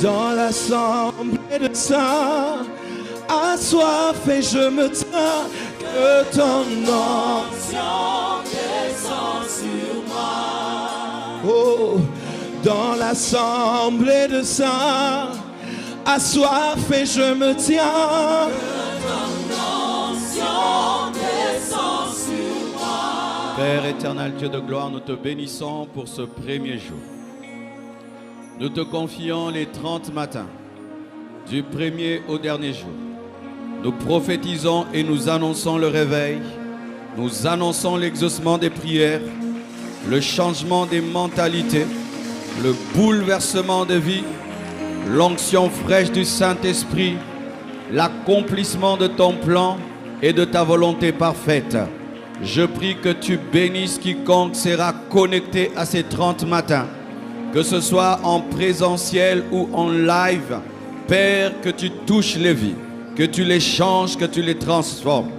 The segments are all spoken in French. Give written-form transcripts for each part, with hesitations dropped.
dans l'assemblée de saints, assoiffé je me tiens, que ton onction descend sur moi. Oh, dans l'assemblée de saints, assoiffé je me tiens, que ton onction descend sur moi. Père éternel, Dieu de gloire, nous te bénissons pour ce premier jour. Nous te confions les 30 matins, du premier au dernier jour. Nous prophétisons et nous annonçons le réveil. Nous annonçons l'exaucement des prières, le changement des mentalités, le bouleversement de vie, l'onction fraîche du Saint-Esprit, l'accomplissement de ton plan et de ta volonté parfaite. Je prie que tu bénisses quiconque sera connecté à ces 30 matins, que ce soit en présentiel ou en live. Père, que tu touches les vies, que tu les changes, que tu les transformes.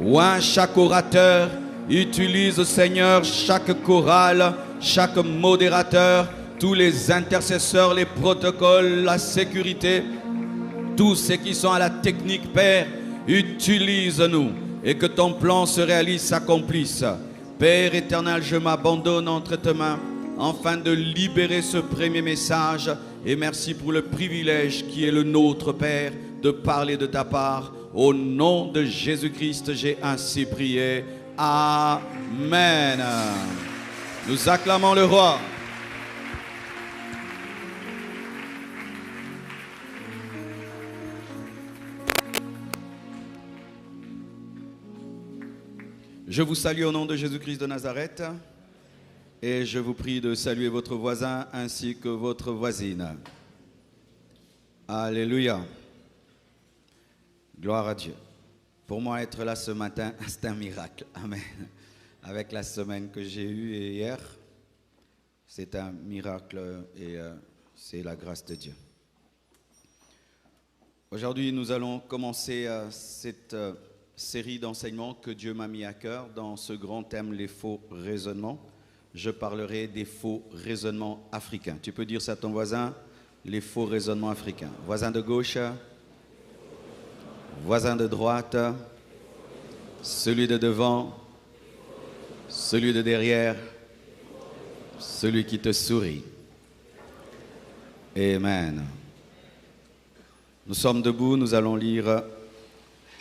Oins chaque orateur, utilise, Seigneur, chaque chorale, chaque modérateur, tous les intercesseurs, les protocoles, la sécurité, tous ceux qui sont à la technique, Père, utilise-nous et que ton plan se réalise, s'accomplisse. Père éternel, je m'abandonne entre tes mains afin de libérer ce premier message et merci pour le privilège qui est le nôtre, Père, de parler de ta part. Au nom de Jésus-Christ, j'ai ainsi prié. Amen. Nous acclamons le roi. Je vous salue au nom de Jésus-Christ de Nazareth et je vous prie de saluer votre voisin ainsi que votre voisine. Alléluia. Gloire à Dieu. Pour moi, être là ce matin, c'est un miracle. Amen. Avec la semaine que j'ai eue hier, c'est un miracle et c'est la grâce de Dieu. Aujourd'hui, nous allons commencer cette série d'enseignements que Dieu m'a mis à cœur dans ce grand thème, les faux raisonnements. Je parlerai des faux raisonnements africains. Tu peux dire ça à ton voisin, les faux raisonnements africains. Voisin de gauche, voisin de droite, celui de devant, celui de derrière, celui qui te sourit. Amen. Nous sommes debout, nous allons lire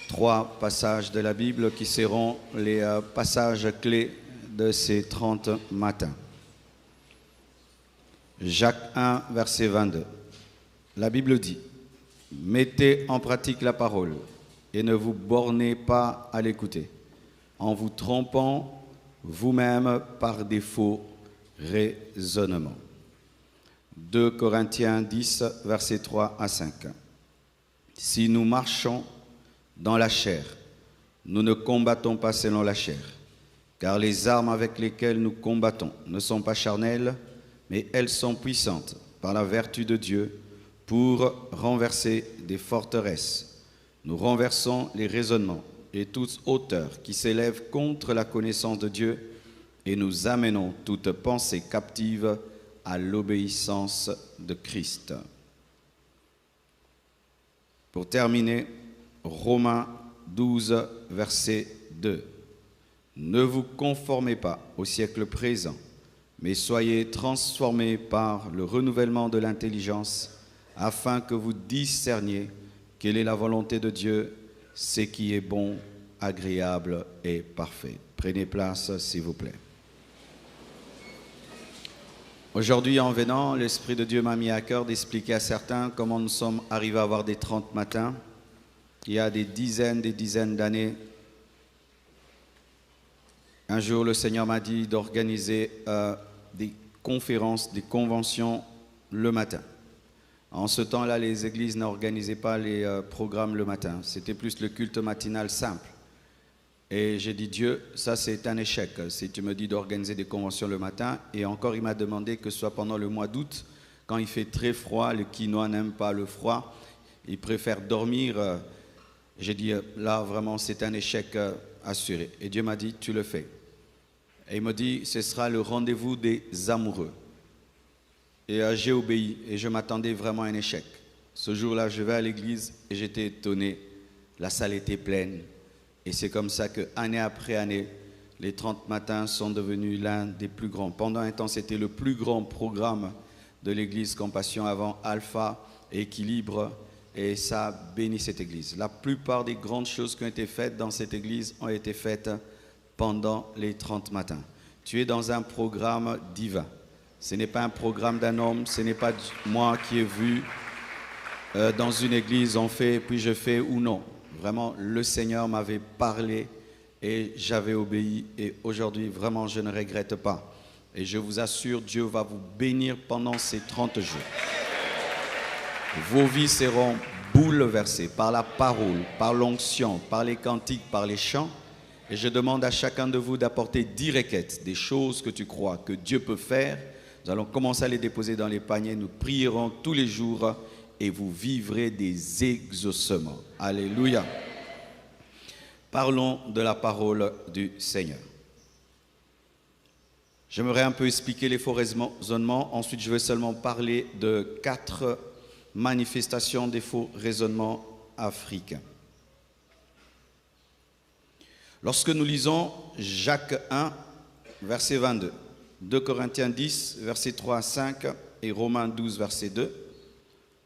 3 passages de la Bible qui seront les passages clés de ces 30 matins. Jacques 1, verset 22. La Bible dit: mettez en pratique la parole et ne vous bornez pas à l'écouter, en vous trompant vous-même par des faux raisonnements. 2 Corinthiens 10, versets 3 à 5. Si nous marchons dans la chair, nous ne combattons pas selon la chair, car les armes avec lesquelles nous combattons ne sont pas charnelles, mais elles sont puissantes par la vertu de Dieu pour renverser des forteresses. Nous renversons les raisonnements et toute hauteur qui s'élève contre la connaissance de Dieu et nous amenons toute pensée captive à l'obéissance de Christ. Pour terminer, Romains 12, verset 2. Ne vous conformez pas au siècle présent, mais soyez transformés par le renouvellement de l'intelligence, afin que vous discerniez quelle est la volonté de Dieu, ce qui est bon, agréable et parfait. Prenez place, s'il vous plaît. Aujourd'hui, en venant, l'Esprit de Dieu m'a mis à cœur d'expliquer à certains comment nous sommes arrivés à avoir des 30 matins. Il y a des dizaines d'années, un jour, le Seigneur m'a dit d'organiser des conférences, des conventions le matin. En ce temps-là, les églises n'organisaient pas les programmes le matin. C'était plus le culte matinal simple. Et j'ai dit, Dieu, ça c'est un échec. Si tu me dis d'organiser des conventions le matin, et encore il m'a demandé que ce soit pendant le mois d'août, quand il fait très froid, le quinoa n'aime pas le froid, il préfère dormir. J'ai dit, là vraiment c'est un échec assuré. Et Dieu m'a dit, tu le fais. Et il m'a dit, ce sera le rendez-vous des amoureux. Et j'ai obéi et je m'attendais vraiment à un échec. Ce jour-là, je vais à l'église et j'étais étonné. La salle était pleine. Et c'est comme ça que, année après année, les 30 matins sont devenus l'un des plus grands. Pendant un temps, c'était le plus grand programme de l'église Compassion avant Alpha et Équilibre. Et ça a béni cette église. La plupart des grandes choses qui ont été faites dans cette église ont été faites pendant les 30 matins. Tu es dans un programme divin. Ce n'est pas un programme d'un homme, ce n'est pas moi qui ai vu dans une église, on fait, puis je fais ou non. Vraiment, le Seigneur m'avait parlé et j'avais obéi. Et aujourd'hui, vraiment, je ne regrette pas. Et je vous assure, Dieu va vous bénir pendant ces 30 jours. Vos vies seront bouleversées par la parole, par l'onction, par les cantiques, par les chants. Et je demande à chacun de vous d'apporter 10 requêtes, des choses que tu crois que Dieu peut faire. Nous allons commencer à les déposer dans les paniers. Nous prierons tous les jours et vous vivrez des exaucements. Alléluia. Parlons de la parole du Seigneur. J'aimerais un peu expliquer les faux raisonnements. Ensuite, je vais seulement parler de 4 manifestations des faux raisonnements africains. Lorsque nous lisons Jacques 1, verset 22, 2 Corinthiens 10, verset 3 à 5 et Romains 12, verset 2,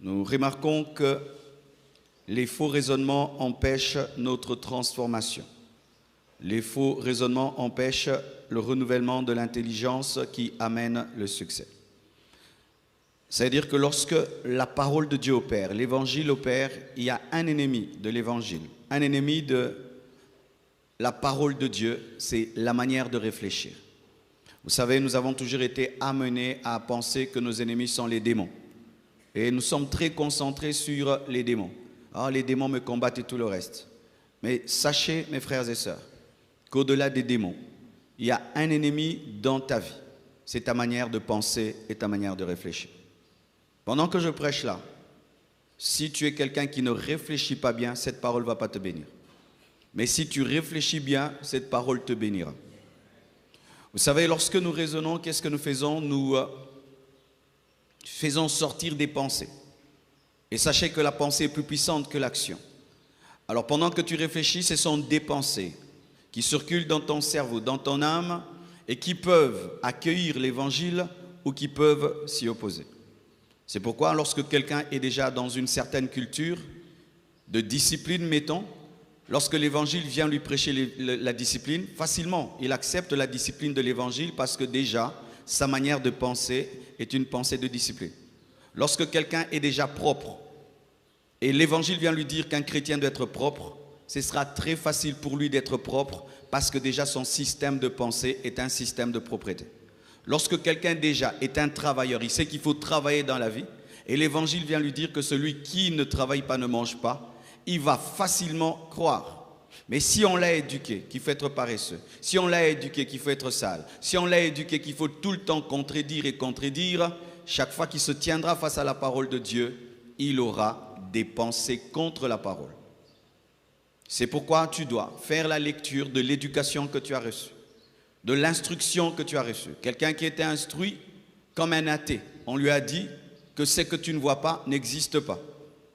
nous remarquons que les faux raisonnements empêchent notre transformation. Les faux raisonnements empêchent le renouvellement de l'intelligence qui amène le succès. C'est-à-dire que lorsque la parole de Dieu opère, l'évangile opère, il y a un ennemi de l'évangile, un ennemi de la parole de Dieu, c'est la manière de réfléchir. Vous savez, nous avons toujours été amenés à penser que nos ennemis sont les démons. Et nous sommes très concentrés sur les démons. Ah, les démons me combattent et tout le reste. Mais sachez, mes frères et sœurs, qu'au-delà des démons, il y a un ennemi dans ta vie. C'est ta manière de penser et ta manière de réfléchir. Pendant que je prêche là, si tu es quelqu'un qui ne réfléchit pas bien, cette parole ne va pas te bénir. Mais si tu réfléchis bien, cette parole te bénira. Vous savez, lorsque nous raisonnons, qu'est-ce que nous faisons? Nous faisons sortir des pensées. Et sachez que la pensée est plus puissante que l'action. Alors pendant que tu réfléchis, ce sont des pensées qui circulent dans ton cerveau, dans ton âme, et qui peuvent accueillir l'évangile ou qui peuvent s'y opposer. C'est pourquoi lorsque quelqu'un est déjà dans une certaine culture de discipline, mettons, lorsque l'évangile vient lui prêcher la discipline, facilement, il accepte la discipline de l'évangile parce que déjà, sa manière de penser est une pensée de discipline. Lorsque quelqu'un est déjà propre et l'évangile vient lui dire qu'un chrétien doit être propre, ce sera très facile pour lui d'être propre parce que déjà son système de pensée est un système de propreté. Lorsque quelqu'un déjà est un travailleur, il sait qu'il faut travailler dans la vie et l'évangile vient lui dire que celui qui ne travaille pas ne mange pas, il va facilement croire. Mais si on l'a éduqué qu'il faut être paresseux, si on l'a éduqué qu'il faut être sale, si on l'a éduqué qu'il faut tout le temps contredire et contredire, chaque fois qu'il se tiendra face à la parole de Dieu, il aura des pensées contre la parole. C'est pourquoi tu dois faire la lecture de l'éducation que tu as reçue, de l'instruction que tu as reçue. Quelqu'un qui était instruit comme un athée, on lui a dit que ce que tu ne vois pas n'existe pas.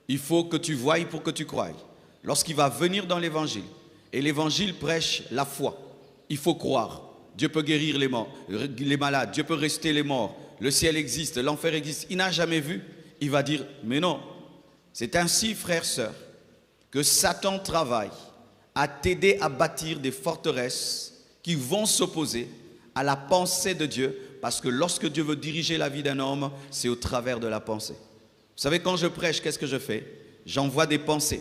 Il faut que tu voies pour que tu croies. Lorsqu'il va venir dans l'évangile, et l'évangile prêche la foi, il faut croire. Dieu peut guérir les morts, les malades, Dieu peut rester les morts, le ciel existe, l'enfer existe. Il n'a jamais vu, il va dire, mais non. C'est ainsi, frères, sœurs, que Satan travaille à t'aider à bâtir des forteresses qui vont s'opposer à la pensée de Dieu, parce que lorsque Dieu veut diriger la vie d'un homme, c'est au travers de la pensée. Vous savez, quand je prêche, qu'est-ce que je fais? J'envoie des pensées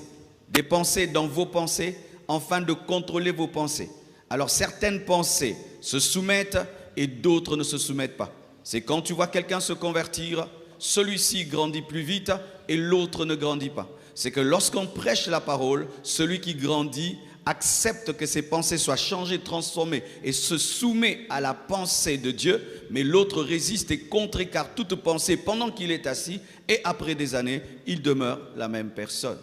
dans vos pensées, afin de contrôler vos pensées. Alors certaines pensées se soumettent et d'autres ne se soumettent pas. C'est quand tu vois quelqu'un se convertir, celui-ci grandit plus vite et l'autre ne grandit pas. C'est que lorsqu'on prêche la parole, celui qui grandit accepte que ses pensées soient changées, transformées et se soumet à la pensée de Dieu, mais l'autre résiste et contrecarre toute pensée pendant qu'il est assis et après des années, il demeure la même personne.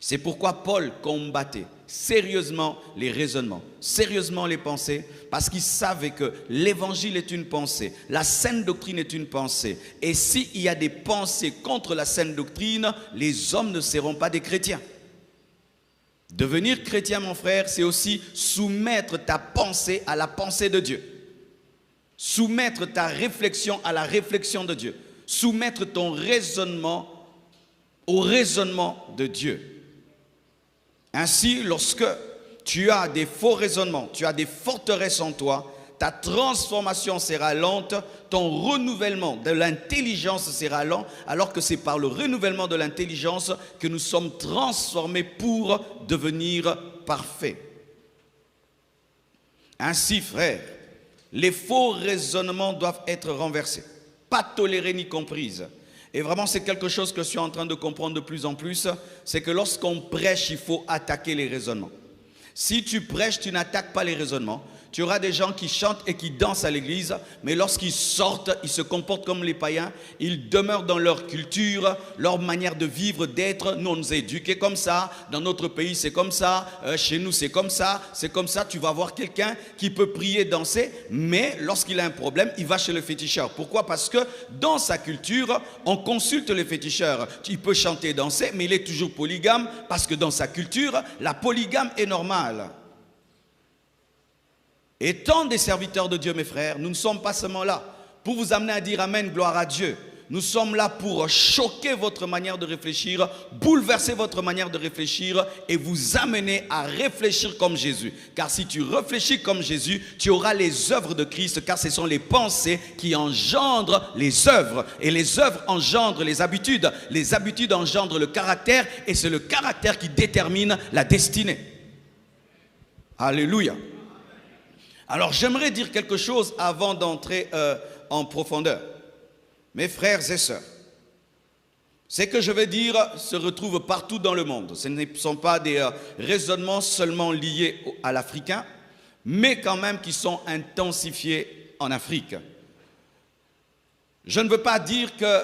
C'est pourquoi Paul combattait sérieusement les raisonnements, sérieusement les pensées, parce qu'il savait que l'évangile est une pensée, la saine doctrine est une pensée. Et s'il y a des pensées contre la saine doctrine, les hommes ne seront pas des chrétiens. Devenir chrétien, mon frère, c'est aussi soumettre ta pensée à la pensée de Dieu. Soumettre ta réflexion à la réflexion de Dieu. Soumettre ton raisonnement au raisonnement de Dieu. Ainsi, lorsque tu as des faux raisonnements, tu as des forteresses en toi, ta transformation sera lente, ton renouvellement de l'intelligence sera lent, alors que c'est par le renouvellement de l'intelligence que nous sommes transformés pour devenir parfaits. Ainsi, frères, les faux raisonnements doivent être renversés, pas tolérés ni comprises. Et vraiment, c'est quelque chose que je suis en train de comprendre de plus en plus, c'est que lorsqu'on prêche, il faut attaquer les raisonnements. Si tu prêches, tu n'attaques pas les raisonnements. Tu auras des gens qui chantent et qui dansent à l'église, mais lorsqu'ils sortent, ils se comportent comme les païens, ils demeurent dans leur culture, leur manière de vivre, d'être. Nous, on nous a éduqués comme ça, dans notre pays c'est comme ça, chez nous c'est comme ça, tu vas voir quelqu'un qui peut prier, danser, mais lorsqu'il a un problème, il va chez le féticheur. Pourquoi? Parce que dans sa culture, on consulte le féticheur. Il peut chanter et danser, mais il est toujours polygame, parce que dans sa culture, la polygame est normale. Étant des serviteurs de Dieu, mes frères, nous ne sommes pas seulement là pour vous amener à dire Amen, gloire à Dieu. Nous sommes là pour choquer votre manière de réfléchir, bouleverser votre manière de réfléchir et vous amener à réfléchir comme Jésus. Car si tu réfléchis comme Jésus, tu auras les œuvres de Christ, car ce sont les pensées qui engendrent les œuvres. Et les œuvres engendrent les habitudes engendrent le caractère, et c'est le caractère qui détermine la destinée. Alléluia. Alors j'aimerais dire quelque chose avant d'entrer en profondeur. Mes frères et sœurs, ce que je vais dire se retrouve partout dans le monde. Ce ne sont pas des raisonnements seulement liés à l'Africain, mais quand même qui sont intensifiés en Afrique. Je ne veux pas dire que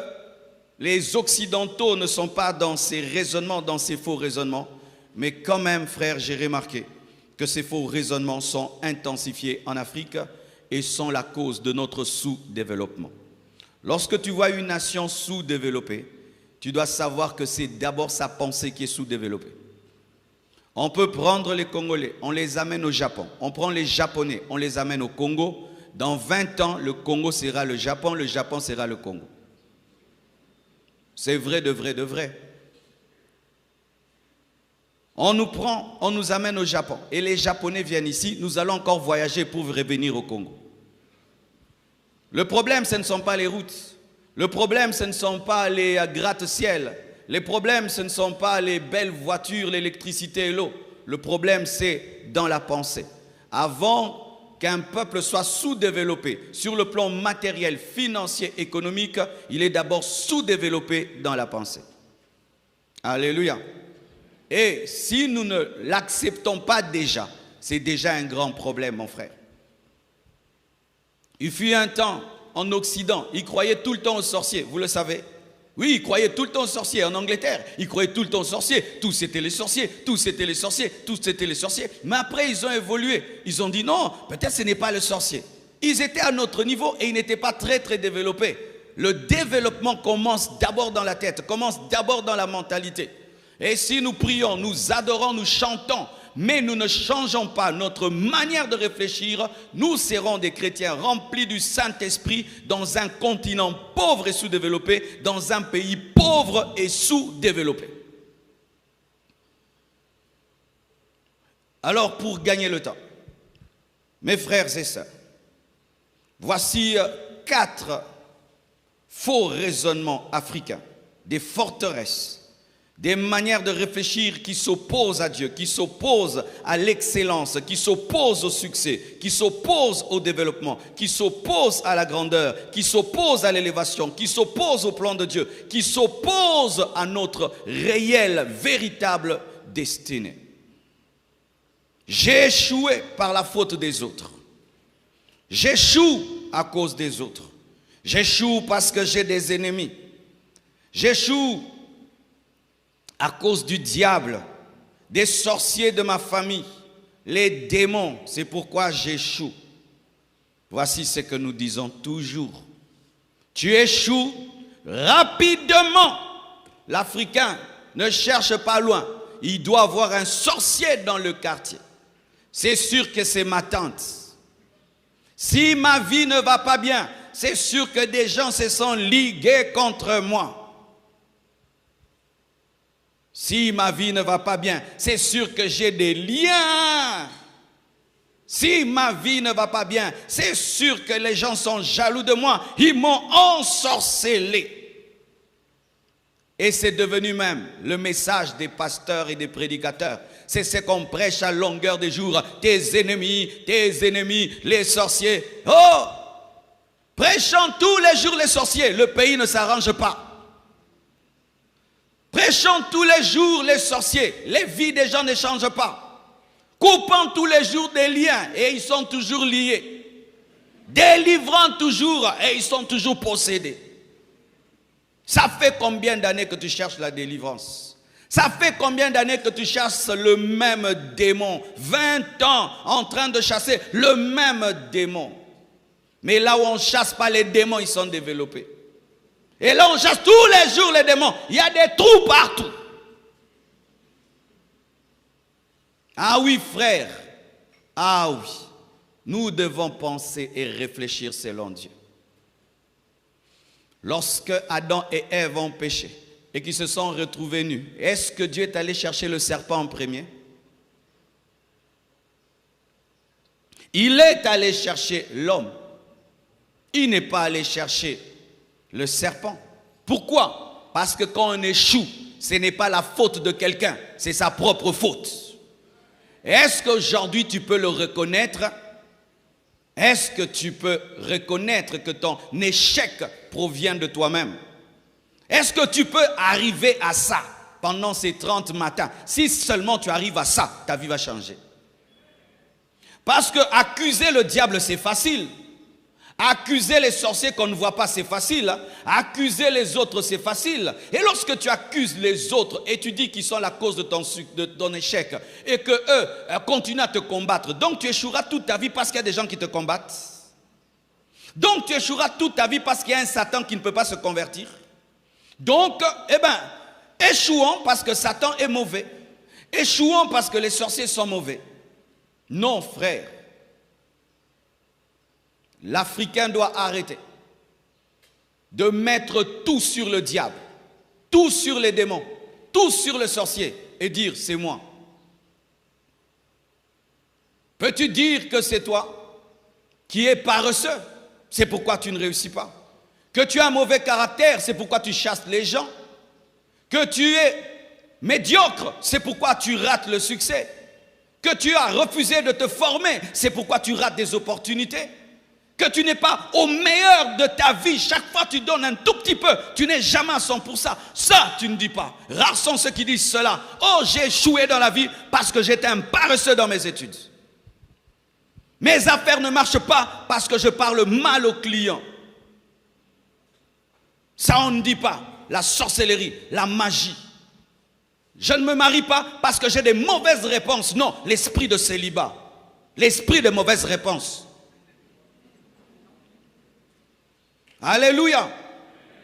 les Occidentaux ne sont pas dans ces raisonnements, dans ces faux raisonnements, mais quand même, frères, j'ai remarqué que ces faux raisonnements sont intensifiés en Afrique et sont la cause de notre sous-développement. Lorsque tu vois une nation sous-développée, tu dois savoir que c'est d'abord sa pensée qui est sous-développée. On peut prendre les Congolais, on les amène au Japon. On prend les Japonais, on les amène au Congo. Dans 20 ans, le Congo sera le Japon sera le Congo. C'est vrai de vrai de vrai. On nous prend, on nous amène au Japon. Et les Japonais viennent ici, nous allons encore voyager pour revenir au Congo. Le problème, ce ne sont pas les routes. Le problème, ce ne sont pas les gratte-ciel. Les problèmes, ce ne sont pas les belles voitures, l'électricité et l'eau. Le problème, c'est dans la pensée. Avant qu'un peuple soit sous-développé sur le plan matériel, financier, économique, il est d'abord sous-développé dans la pensée. Alléluia. Et si nous ne l'acceptons pas déjà, c'est déjà un grand problème, mon frère. Il fut un temps, en Occident, ils croyaient tout le temps aux sorciers, vous le savez. Oui, ils croyaient tout le temps aux sorciers. En Angleterre, ils croyaient tout le temps aux sorciers. Tous c'était les sorciers, tous c'était les sorciers, tous c'était les sorciers. Mais après, ils ont évolué. Ils ont dit non, peut-être ce n'est pas le sorcier. Ils étaient à notre niveau et ils n'étaient pas très développés. Le développement commence d'abord dans la tête, commence d'abord dans la mentalité. Et si nous prions, nous adorons, nous chantons, mais nous ne changeons pas notre manière de réfléchir, nous serons des chrétiens remplis du Saint-Esprit dans un continent pauvre et sous-développé, dans un pays pauvre et sous-développé. Alors, pour gagner le temps, mes frères et sœurs, voici 4 faux raisonnements africains, des forteresses, des manières de réfléchir qui s'opposent à Dieu, qui s'opposent à l'excellence, qui s'opposent au succès, qui s'opposent au développement, qui s'opposent à la grandeur, qui s'opposent à l'élévation, qui s'opposent au plan de Dieu, qui s'opposent à notre réelle, véritable destinée. J'ai échoué par la faute des autres. J'échoue à cause des autres. J'échoue parce que j'ai des ennemis. J'échoue à cause du diable. des sorciers de ma famille, les démons, c'est pourquoi j'échoue. Voici ce que nous disons toujours. Tu échoues rapidement. L'Africain ne cherche pas loin. Il doit avoir un sorcier dans le quartier. C'est sûr que c'est ma tante. Si ma vie ne va pas bien, c'est sûr que des gens se sont ligués contre moi. Si ma vie ne va pas bien, c'est sûr que j'ai des liens. Si ma vie ne va pas bien, c'est sûr que les gens sont jaloux de moi. Ils m'ont ensorcelé. Et c'est devenu même le message des pasteurs et des prédicateurs. C'est ce qu'on prêche à longueur de jour. Tes ennemis, les sorciers. Oh! Prêchons tous les jours les sorciers. Le pays ne s'arrange pas. Prêchons tous les jours les sorciers. Les vies des gens ne changent pas. Coupant tous les jours des liens et ils sont toujours liés. Délivrant toujours et ils sont toujours possédés. Ça fait combien d'années que tu cherches la délivrance? Ça fait combien d'années que tu cherches le même démon? 20 ans en train de chasser le même démon. Mais là où on ne chasse pas les démons, ils sont développés. Et là on chasse tous les jours les démons. Il y a des trous partout. Ah oui frère, ah oui, nous devons penser et réfléchir selon Dieu. Lorsque Adam et Ève ont péché et qu'ils se sont retrouvés nus, est-ce que Dieu est allé chercher le serpent en premier? Il est allé chercher l'homme. Il n'est pas allé chercher le serpent. Pourquoi? Parce que quand on échoue, ce n'est pas la faute de quelqu'un, c'est sa propre faute. Est-ce qu'aujourd'hui tu peux le reconnaître? Est-ce que tu peux reconnaître que ton échec provient de toi-même? Est-ce que tu peux arriver à ça pendant ces 30 matins? Si seulement tu arrives à ça, ta vie va changer. Parce que accuser le diable, c'est facile. Accuser les sorciers qu'on ne voit pas, c'est facile. Accuser les autres, c'est facile. Et lorsque tu accuses les autres et tu dis qu'ils sont la cause de ton échec et qu'eux continuent à te combattre, donc tu échoueras toute ta vie parce qu'il y a des gens qui te combattent. Donc tu échoueras toute ta vie parce qu'il y a un Satan qui ne peut pas se convertir. Donc, échouons parce que Satan est mauvais. Échouons parce que les sorciers sont mauvais. Non, frère. L'Africain doit arrêter de mettre tout sur le diable, tout sur les démons, tout sur le sorcier et dire c'est moi. Peux-tu dire que c'est toi qui es paresseux? C'est pourquoi tu ne réussis pas. Que tu as un mauvais caractère, c'est pourquoi tu chasses les gens. Que tu es médiocre, c'est pourquoi tu rates le succès. Que tu as refusé de te former, c'est pourquoi tu rates des opportunités. Que tu n'es pas au meilleur de ta vie. Chaque fois tu donnes un tout petit peu. Tu n'es jamais à 100%. Ça, tu ne dis pas. Rares sont ceux qui disent cela. Oh, j'ai échoué dans la vie parce que j'étais un paresseux dans mes études. Mes affaires ne marchent pas parce que je parle mal aux clients. Ça, on ne dit pas. La sorcellerie, la magie. Je ne me marie pas parce que j'ai des mauvaises réponses. Non, l'esprit de célibat. L'esprit de mauvaises réponses. Alléluia.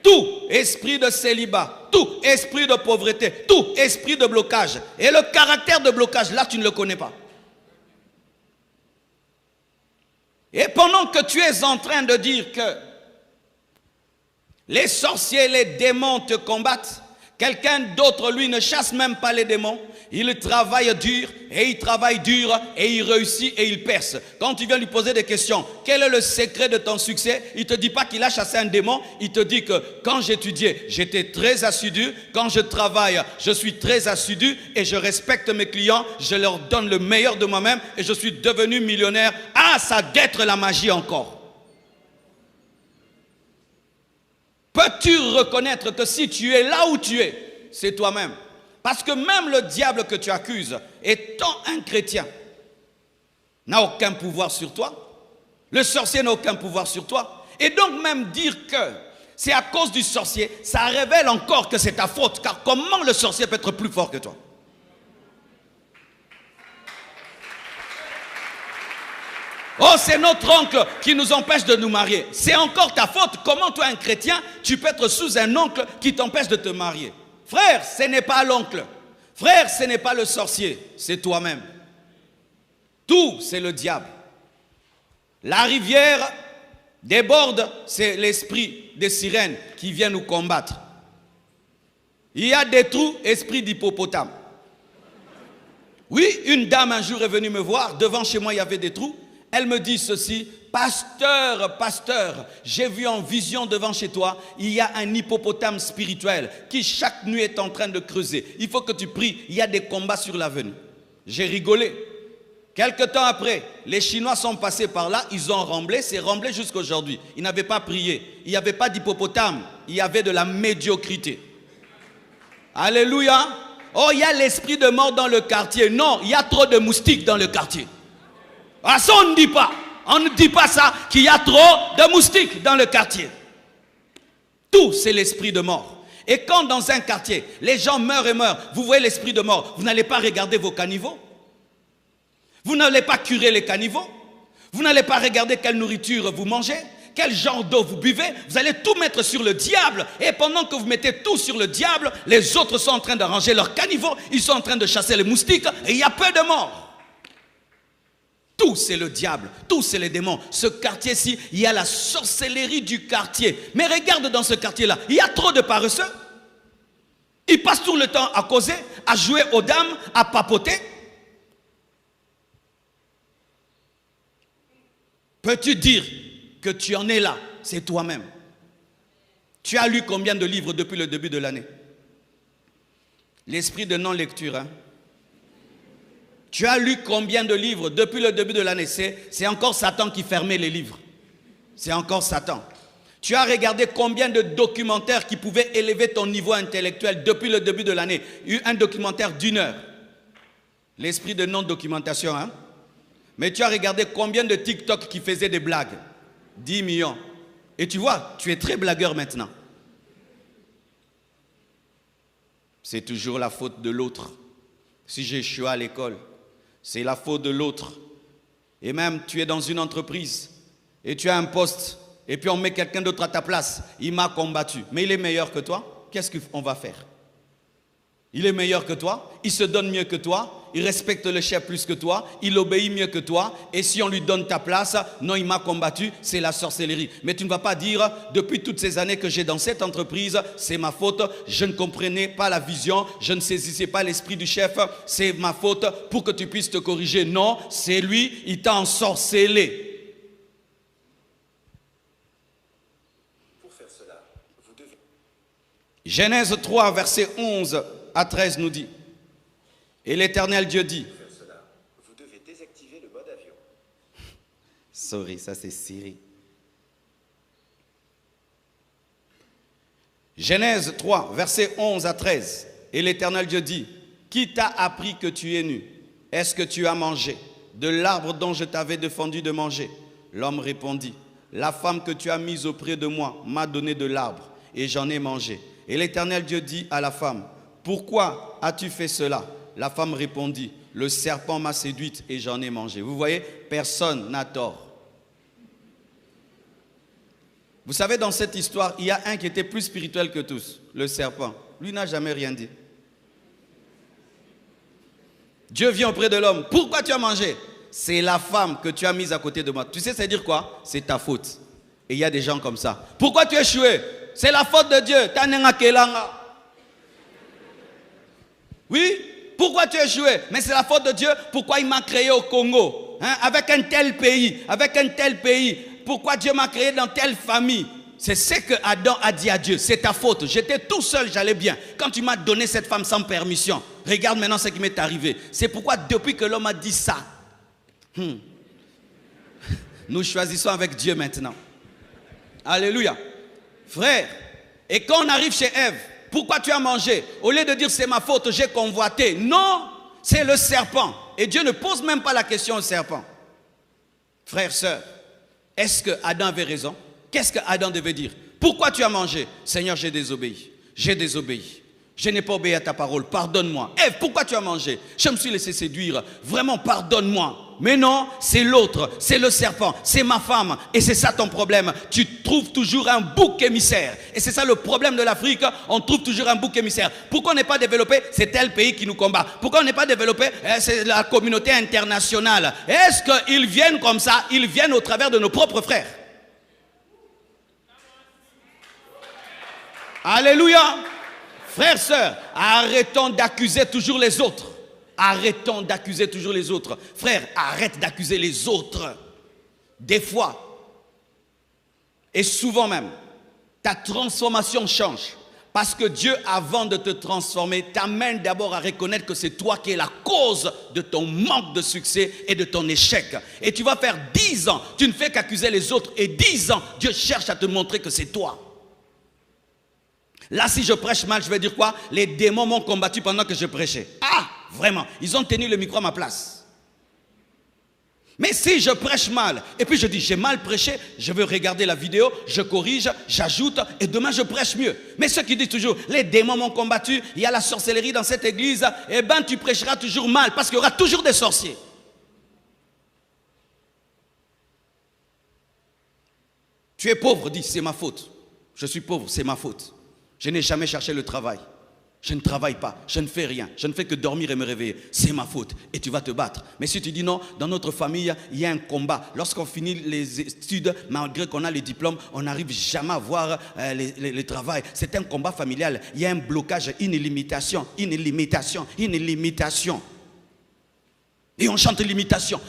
Tout esprit de célibat, tout esprit de pauvreté, tout esprit de blocage. Et le caractère de blocage, là, tu ne le connais pas. Et pendant que tu es en train de dire que les sorciers, les démons te combattent, quelqu'un d'autre, lui, ne chasse même pas les démons. Il travaille dur et il travaille dur et il réussit et il perce. Quand tu viens lui poser des questions, quel est le secret de ton succès? Il ne te dit pas qu'il a chassé un démon. Il te dit que quand j'étudiais, j'étais très assidu. Quand je travaille, je suis très assidu et je respecte mes clients. Je leur donne le meilleur de moi-même et je suis devenu millionnaire. Ah, ça doit être la magie encore. Peux-tu reconnaître que si tu es là où tu es, c'est toi-même? Parce que même le diable que tu accuses, étant un chrétien, n'a aucun pouvoir sur toi. Le sorcier n'a aucun pouvoir sur toi. Et donc même dire que c'est à cause du sorcier, ça révèle encore que c'est ta faute. Car comment le sorcier peut être plus fort que toi? Oh, c'est notre oncle qui nous empêche de nous marier. C'est encore ta faute. Comment toi, un chrétien, tu peux être sous un oncle qui t'empêche de te marier? Frère, ce n'est pas l'oncle. Frère, ce n'est pas le sorcier. C'est toi-même. Tout, c'est le diable. La rivière déborde, c'est l'esprit des sirènes qui vient nous combattre. Il y a des trous, esprit d'hippopotame. Oui, une dame un jour est venue me voir, devant chez moi il y avait des trous. Elle me dit ceci: pasteur, pasteur, j'ai vu en vision devant chez toi, il y a un hippopotame spirituel qui chaque nuit est en train de creuser. Il faut que tu pries, il y a des combats sur l'avenue. J'ai rigolé. Quelque temps après, les Chinois sont passés par là, ils ont remblé, c'est remblé jusqu'à aujourd'hui. Ils n'avaient pas prié, il n'y avait pas d'hippopotame, il y avait de la médiocrité. Alléluia. Oh, il y a l'esprit de mort dans le quartier. Non, il y a trop de moustiques dans le quartier. Ah, ça on ne dit pas. On ne dit pas ça, qu'il y a trop de moustiques dans le quartier. Tout, c'est l'esprit de mort. Et quand dans un quartier, les gens meurent et meurent, vous voyez l'esprit de mort, vous n'allez pas regarder vos caniveaux. Vous n'allez pas curer les caniveaux. Vous n'allez pas regarder quelle nourriture vous mangez, quel genre d'eau vous buvez. Vous allez tout mettre sur le diable. Et pendant que vous mettez tout sur le diable, les autres sont en train d'arranger leurs caniveaux. Ils sont en train de chasser les moustiques. Et il y a peu de morts. Tout c'est le diable. Tout c'est les démons. Ce quartier-ci, il y a la sorcellerie du quartier. Mais regarde dans ce quartier-là, il y a trop de paresseux. Ils passent tout le temps à causer, à jouer aux dames, à papoter. Peux-tu dire que tu en es là? C'est toi-même. Tu as lu combien de livres depuis le début de l'année? L'esprit de non-lecture. Hein? Tu as lu combien de livres depuis le début de l'année? C'est encore Satan qui fermait les livres. C'est encore Satan. Tu as regardé combien de documentaires qui pouvaient élever ton niveau intellectuel depuis le début de l'année? Eu un documentaire d'1 heure. L'esprit de non-documentation. Hein? Mais tu as regardé combien de TikTok qui faisaient des blagues? 10 millions. Et tu vois, tu es très blagueur maintenant. C'est toujours la faute de l'autre. Si j'échoue à l'école, c'est la faute de l'autre. Et même, tu es dans une entreprise et tu as un poste et puis on met quelqu'un d'autre à ta place. Il m'a combattu, mais il est meilleur que toi. Qu'est-ce qu'on va faire? Il est meilleur que toi, il se donne mieux que toi, il respecte le chef plus que toi, il obéit mieux que toi. Et si on lui donne ta place, non, il m'a combattu, c'est la sorcellerie. Mais tu ne vas pas dire, depuis toutes ces années que j'ai dans cette entreprise, c'est ma faute, je ne comprenais pas la vision, je ne saisissais pas l'esprit du chef, c'est ma faute pour que tu puisses te corriger. Non, c'est lui, il t'a ensorcelé. Pour faire cela, vous devez... Genèse 3, verset 11 à 13 nous dit, et l'Éternel Dieu dit, Pour faire cela, vous devez désactiver le mode avion. sorry, ça c'est Siri. Genèse 3, verset 11 à 13, et l'Éternel Dieu dit, qui t'a appris que tu es nu? Est-ce que tu as mangé de l'arbre dont je t'avais défendu de manger? L'homme répondit, la femme que tu as mise auprès de moi m'a donné de l'arbre, et j'en ai mangé. Et l'Éternel Dieu dit à la femme, pourquoi as-tu fait cela? La femme répondit, le serpent m'a séduite et j'en ai mangé. Vous voyez, personne n'a tort. Vous savez, dans cette histoire, il y a un qui était plus spirituel que tous, le serpent. Lui n'a jamais rien dit. Dieu vient auprès de l'homme. Pourquoi tu as mangé? C'est la femme que tu as mise à côté de moi. Tu sais, c'est dire quoi? C'est ta faute. Et il y a des gens comme ça. Pourquoi tu as échoué? C'est la faute de Dieu. Oui, pourquoi tu as échoué? Mais c'est la faute de Dieu. Pourquoi il m'a créé au Congo, hein, avec un tel pays, pourquoi Dieu m'a créé dans telle famille? C'est ce que Adam a dit à Dieu. C'est ta faute. J'étais tout seul, j'allais bien. Quand tu m'as donné cette femme sans permission, regarde maintenant ce qui m'est arrivé. C'est pourquoi depuis que l'homme a dit ça, nous choisissons avec Dieu maintenant. Alléluia. Frère, et quand on arrive chez Ève, pourquoi tu as mangé? Au lieu de dire c'est ma faute, j'ai convoité. Non, c'est le serpent. Et Dieu ne pose même pas la question au serpent. Frère, sœur, est-ce que Adam avait raison? Qu'est-ce que Adam devait dire? Pourquoi tu as mangé? Seigneur, j'ai désobéi. J'ai désobéi. Je n'ai pas obéi à ta parole, pardonne-moi. Ève, pourquoi tu as mangé? Je me suis laissé séduire, vraiment pardonne-moi. Mais non, c'est l'autre, c'est le serpent, c'est ma femme. Et c'est ça ton problème. Tu trouves toujours un bouc émissaire. Et c'est ça le problème de l'Afrique, on trouve toujours un bouc émissaire. Pourquoi on n'est pas développé? C'est tel pays qui nous combat. Pourquoi on n'est pas développé? C'est la communauté internationale. Est-ce qu'ils viennent comme ça? Ils viennent au travers de nos propres frères. Alléluia. Frères, sœurs, arrêtons d'accuser toujours les autres. Arrêtons d'accuser toujours les autres. Frère, arrête d'accuser les autres. Des fois, et souvent même, ta transformation change. Parce que Dieu, avant de te transformer, t'amène d'abord à reconnaître que c'est toi qui es la cause de ton manque de succès et de ton échec. Et tu vas faire 10 ans, tu ne fais qu'accuser les autres. Et 10 ans, Dieu cherche à te montrer que c'est toi. Là, si je prêche mal, je vais dire quoi? Les démons m'ont combattu pendant que je prêchais. Ah, vraiment, ils ont tenu le micro à ma place. Mais si je prêche mal, et puis je dis, j'ai mal prêché, je veux regarder la vidéo, je corrige, j'ajoute, et demain je prêche mieux. Mais ceux qui disent toujours, les démons m'ont combattu, il y a la sorcellerie dans cette église, eh bien tu prêcheras toujours mal, parce qu'il y aura toujours des sorciers. Tu es pauvre, dis, c'est ma faute. Je suis pauvre, c'est ma faute. Je n'ai jamais cherché le travail. Je ne travaille pas, je ne fais rien. Je ne fais que dormir et me réveiller. C'est ma faute et tu vas te battre. Mais si tu dis non, dans notre famille, il y a un combat. Lorsqu'on finit les études, malgré qu'on a les diplômes, on n'arrive jamais à voir le travail. C'est un combat familial. Il y a un blocage, une limitation. Et on chante l'imitation.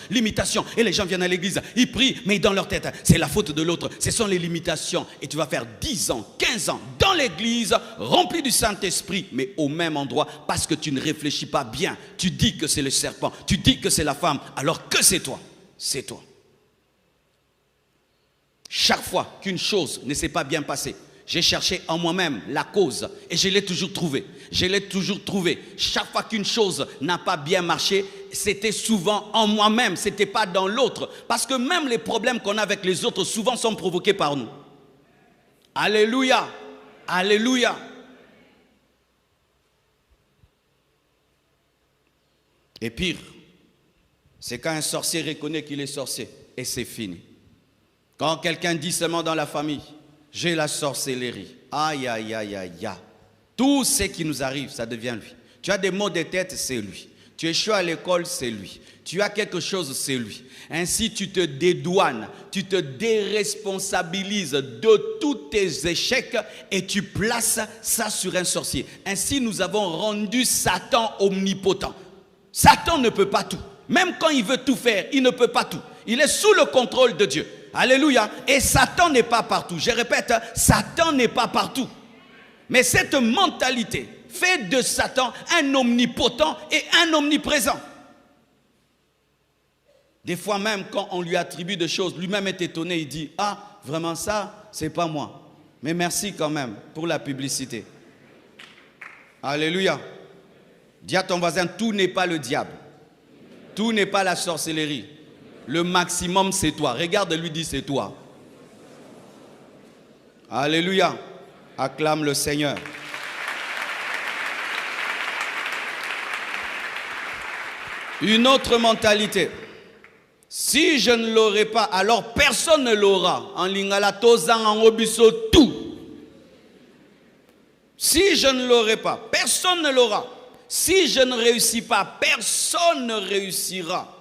Et les gens viennent à l'église, ils prient, mais dans leur tête, c'est la faute de l'autre. Ce sont les limitations. Et tu vas faire 10 ans, 15 ans dans l'église, rempli du Saint-Esprit, mais au même endroit, parce que tu ne réfléchis pas bien. Tu dis que c'est le serpent, tu dis que c'est la femme, alors que c'est toi. C'est toi. Chaque fois qu'une chose ne s'est pas bien passée, j'ai cherché en moi-même la cause et je l'ai toujours trouvée. Chaque fois qu'une chose n'a pas bien marché, c'était souvent en moi-même, ce n'était pas dans l'autre. Parce que même les problèmes qu'on a avec les autres, souvent sont provoqués par nous. Alléluia. Alléluia. Et pire, c'est quand un sorcier reconnaît qu'il est sorcier et c'est fini. Quand quelqu'un dit seulement dans la famille, j'ai la sorcellerie. Aïe, aïe, aïe, aïe, aïe. Tout ce qui nous arrive, ça devient lui. Tu as des maux de tête, c'est lui. Tu échoues à l'école, c'est lui. Tu as quelque chose, c'est lui. Ainsi, tu te dédouanes, tu te déresponsabilises de tous tes échecs et tu places ça sur un sorcier. Ainsi, nous avons rendu Satan omnipotent. Satan ne peut pas tout. Même quand il veut tout faire, il ne peut pas tout. Il est sous le contrôle de Dieu. Alléluia. Et Satan n'est pas partout. Je répète, Satan n'est pas partout. Mais cette mentalité fait de Satan un omnipotent et un omniprésent. Des fois même, quand on lui attribue des choses, lui-même est étonné, il dit, ah, vraiment ça, c'est pas moi. Mais merci quand même pour la publicité. Alléluia. Dis à ton voisin, tout n'est pas le diable. Tout n'est pas la sorcellerie. Le maximum, c'est toi. Regarde, lui dit, c'est toi. Alléluia. Acclame le Seigneur. Une autre mentalité. Si je ne l'aurai pas, alors personne ne l'aura. En lingala tozang en obiso tout. Si je ne l'aurai pas, personne ne l'aura. Si je ne réussis pas, personne ne réussira.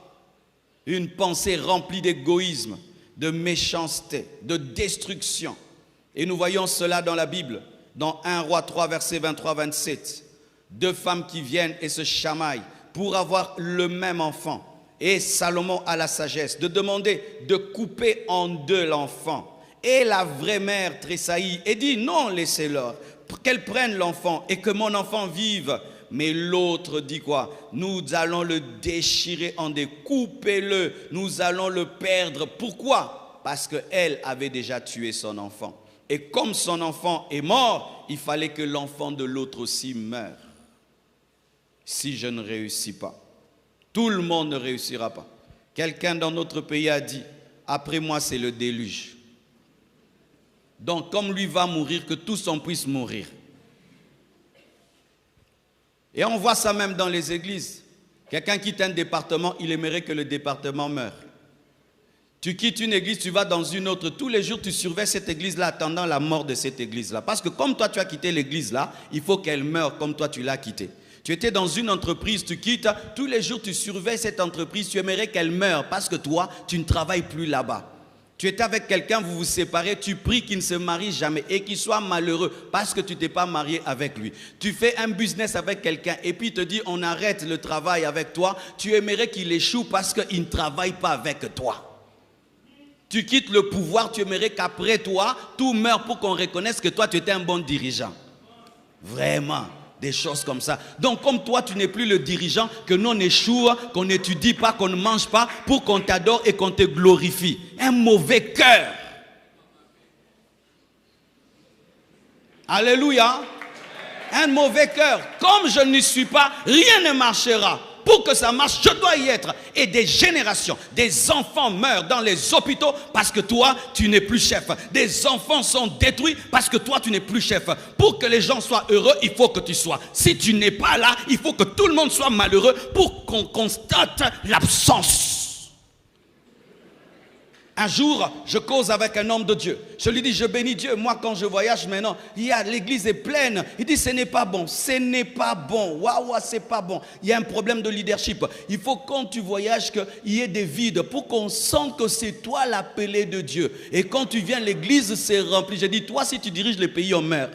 Une pensée remplie d'égoïsme, de méchanceté, de destruction. Et nous voyons cela dans la Bible, dans 1 Roi 3, verset 23-27. Deux femmes qui viennent et se chamaillent pour avoir le même enfant. Et Salomon a la sagesse de demander de couper en deux l'enfant. Et la vraie mère tressaillit et dit, non, laissez-leur, qu'elle prenne l'enfant et que mon enfant vive. Mais l'autre dit quoi? Nous allons le déchirer en deux, coupez-le, nous allons le perdre. Pourquoi? Parce qu'elle avait déjà tué son enfant. Et comme son enfant est mort, il fallait que l'enfant de l'autre aussi meure. Si je ne réussis pas, tout le monde ne réussira pas. Quelqu'un dans notre pays a dit, après moi c'est le déluge. Donc comme lui va mourir, que tous en puissent mourir. Et on voit ça même dans les églises. Quelqu'un quitte un département, il aimerait que le département meure. Tu quittes une église, tu vas dans une autre. Tous les jours, tu surveilles cette église-là, attendant la mort de cette église-là. Parce que comme toi, tu as quitté l'église-là, il faut qu'elle meure comme toi, tu l'as quittée. Tu étais dans une entreprise, tu quittes. Tous les jours, tu surveilles cette entreprise. Tu aimerais qu'elle meure parce que toi, tu ne travailles plus là-bas. Tu étais avec quelqu'un, vous vous séparez, tu pries qu'il ne se marie jamais et qu'il soit malheureux parce que tu ne t'es pas marié avec lui. Tu fais un business avec quelqu'un et puis il te dit on arrête le travail avec toi. Tu aimerais qu'il échoue parce qu'il ne travaille pas avec toi. Tu quittes le pouvoir, tu aimerais qu'après toi, tout meurt pour qu'on reconnaisse que toi, tu étais un bon dirigeant. Vraiment, des choses comme ça. Donc, comme toi, tu n'es plus le dirigeant, que nous, on échoue, qu'on n'étudie pas, qu'on ne mange pas, pour qu'on t'adore et qu'on te glorifie. Un mauvais cœur. Alléluia. Un mauvais cœur. Comme je n'y suis pas, rien ne marchera. Pour que ça marche, je dois y être. Et des générations, des enfants meurent dans les hôpitaux parce que toi, tu n'es plus chef. Des enfants sont détruits parce que toi, tu n'es plus chef. Pour que les gens soient heureux, il faut que tu sois. Si tu n'es pas là, il faut que tout le monde soit malheureux pour qu'on constate l'absence. Un jour, je cause avec un homme de Dieu. Je lui dis, je bénis Dieu. Moi, quand je voyage maintenant, l'église est pleine. Il dit, ce n'est pas bon. Ce n'est pas bon. Waouh, c'est pas bon. Il y a un problème de leadership. Il faut, quand tu voyages, qu'il y ait des vides pour qu'on sente que c'est toi l'appelé de Dieu. Et quand tu viens, l'église s'est remplie. Je dis, toi, si tu diriges le pays, on meurt.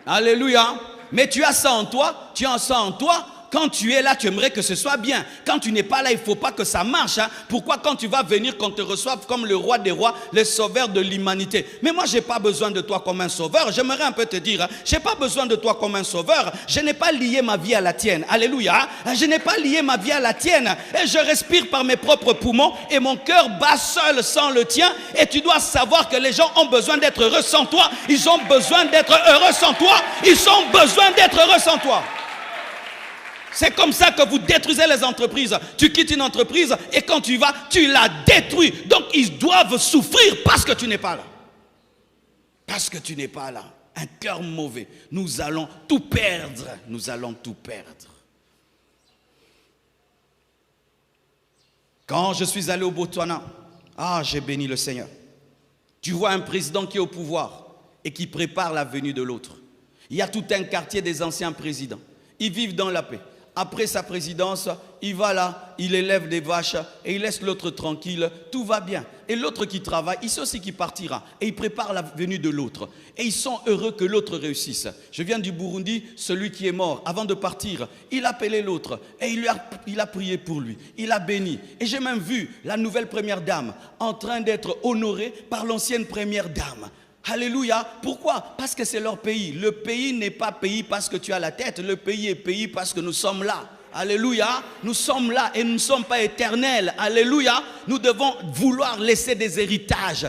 Alléluia. Mais tu as ça en toi. Tu as ça en toi. Quand tu es là, tu aimerais que ce soit bien. Quand tu n'es pas là, il ne faut pas que ça marche. Hein. Pourquoi quand tu vas venir, qu'on te reçoive comme le roi des rois, le sauveur de l'humanité? Mais moi, je n'ai pas besoin de toi comme un sauveur. J'aimerais un peu te dire, hein, je n'ai pas besoin de toi comme un sauveur. Je n'ai pas lié ma vie à la tienne. Alléluia. Je n'ai pas lié ma vie à la tienne. Et je respire par mes propres poumons et mon cœur bat seul sans le tien. Et tu dois savoir que les gens ont besoin d'être heureux sans toi. Ils ont besoin d'être heureux sans toi. Ils ont besoin d'être heureux sans toi. C'est comme ça que vous détruisez les entreprises. Tu quittes une entreprise et quand tu vas, tu la détruis. Donc ils doivent souffrir parce que tu n'es pas là. Parce que tu n'es pas là. Un cœur mauvais. Nous allons tout perdre. Nous allons tout perdre. Quand je suis allé au Botswana, j'ai béni le Seigneur. Tu vois un président qui est au pouvoir et qui prépare la venue de l'autre. Il y a tout un quartier des anciens présidents. Ils vivent dans la paix. Après sa présidence, il va là, il élève des vaches et il laisse l'autre tranquille. Tout va bien. Et l'autre qui travaille, il sait aussi qu'il partira. Et il prépare la venue de l'autre. Et ils sont heureux que l'autre réussisse. Je viens du Burundi, celui qui est mort, avant de partir, il a appelé l'autre. Et il a prié pour lui. Il a béni. Et j'ai même vu la nouvelle première dame en train d'être honorée par l'ancienne première dame. Alléluia. Pourquoi? Parce que c'est leur pays. Le pays n'est pas pays parce que tu as la tête. Le pays est pays parce que nous sommes là. Alléluia. Nous sommes là et nous ne sommes pas éternels. Alléluia. Nous devons vouloir laisser des héritages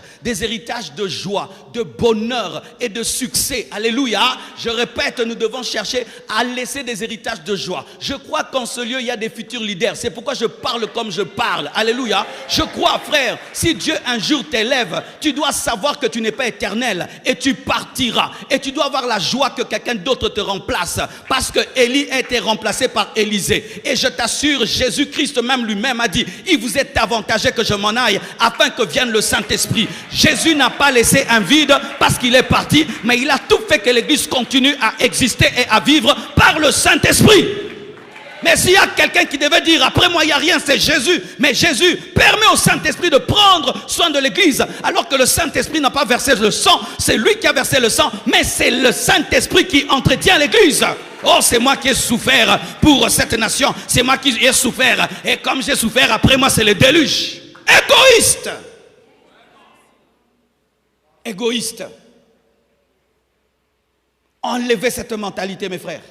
de joie, de bonheur et de succès. Alléluia. Je répète, nous devons chercher à laisser des héritages de joie. Je crois qu'en ce lieu, il y a des futurs leaders. C'est pourquoi je parle comme je parle. Alléluia. Je crois, frère, si Dieu un jour t'élève, tu dois savoir que tu n'es pas éternel et tu partiras. Et tu dois avoir la joie que quelqu'un d'autre te remplace. Parce que Élie a été remplacé par Élisée. Et je t'assure, Jésus-Christ même lui-même a dit, il vous est avantagé que je m'en aille afin que vienne le Saint-Esprit. Jésus n'a pas laissé un vide parce qu'il est parti, mais il a tout fait que l'Église continue à exister et à vivre par le Saint-Esprit. Mais s'il y a quelqu'un qui devait dire, après moi il n'y a rien, c'est Jésus. Mais Jésus permet au Saint-Esprit de prendre soin de l'Église, alors que le Saint-Esprit n'a pas versé le sang. C'est lui qui a versé le sang, mais c'est le Saint-Esprit qui entretient l'Église. Oh, c'est moi qui ai souffert pour cette nation. C'est moi qui ai souffert. Et comme j'ai souffert, après moi c'est le déluge. Égoïste. Égoïste. Enlevez cette mentalité, mes frères.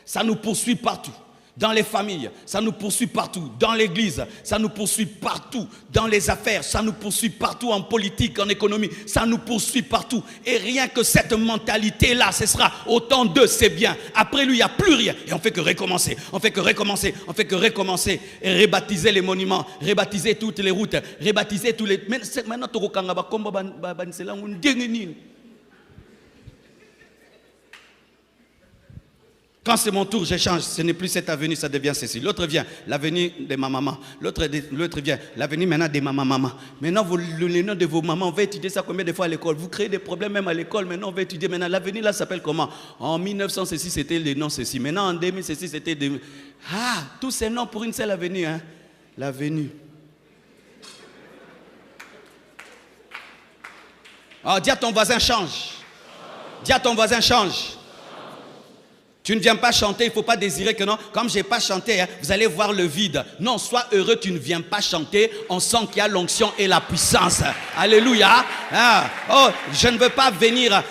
Ça nous poursuit partout. Dans les familles, ça nous poursuit partout. Dans l'église, ça nous poursuit partout. Dans les affaires, ça nous poursuit partout. En politique, en économie, ça nous poursuit partout. Et rien que cette mentalité-là, ce sera autant d'eux, c'est bien. Après lui, il n'y a plus rien. Et on fait que recommencer. On fait que recommencer. On fait que recommencer. Et rebaptiser les monuments. Rebaptiser toutes les routes. Rebaptiser tous les... Maintenant, Quand c'est mon tour, j'échange. Ce n'est plus cette avenue, ça devient ceci. L'autre vient, l'avenue de ma maman. L'autre vient, l'avenue maintenant de ma maman. Maintenant, le nom de vos mamans, on va étudier ça combien de fois à l'école. Vous créez des problèmes même à l'école. Maintenant, on va étudier. Maintenant, l'avenue là s'appelle comment? En 1900, ceci, c'était le nom ceci. Maintenant, en 2000, ceci, c'était... Ah, tous ces noms pour une seule avenue. Hein? L'avenue. Alors, dis à ton voisin, change. Dis à ton voisin, change. Tu ne viens pas chanter, il ne faut pas désirer que non. Comme je n'ai pas chanté, hein, vous allez voir le vide. Non, sois heureux, tu ne viens pas chanter. On sent qu'il y a l'onction et la puissance. Alléluia. Ah, oh, je ne veux pas venir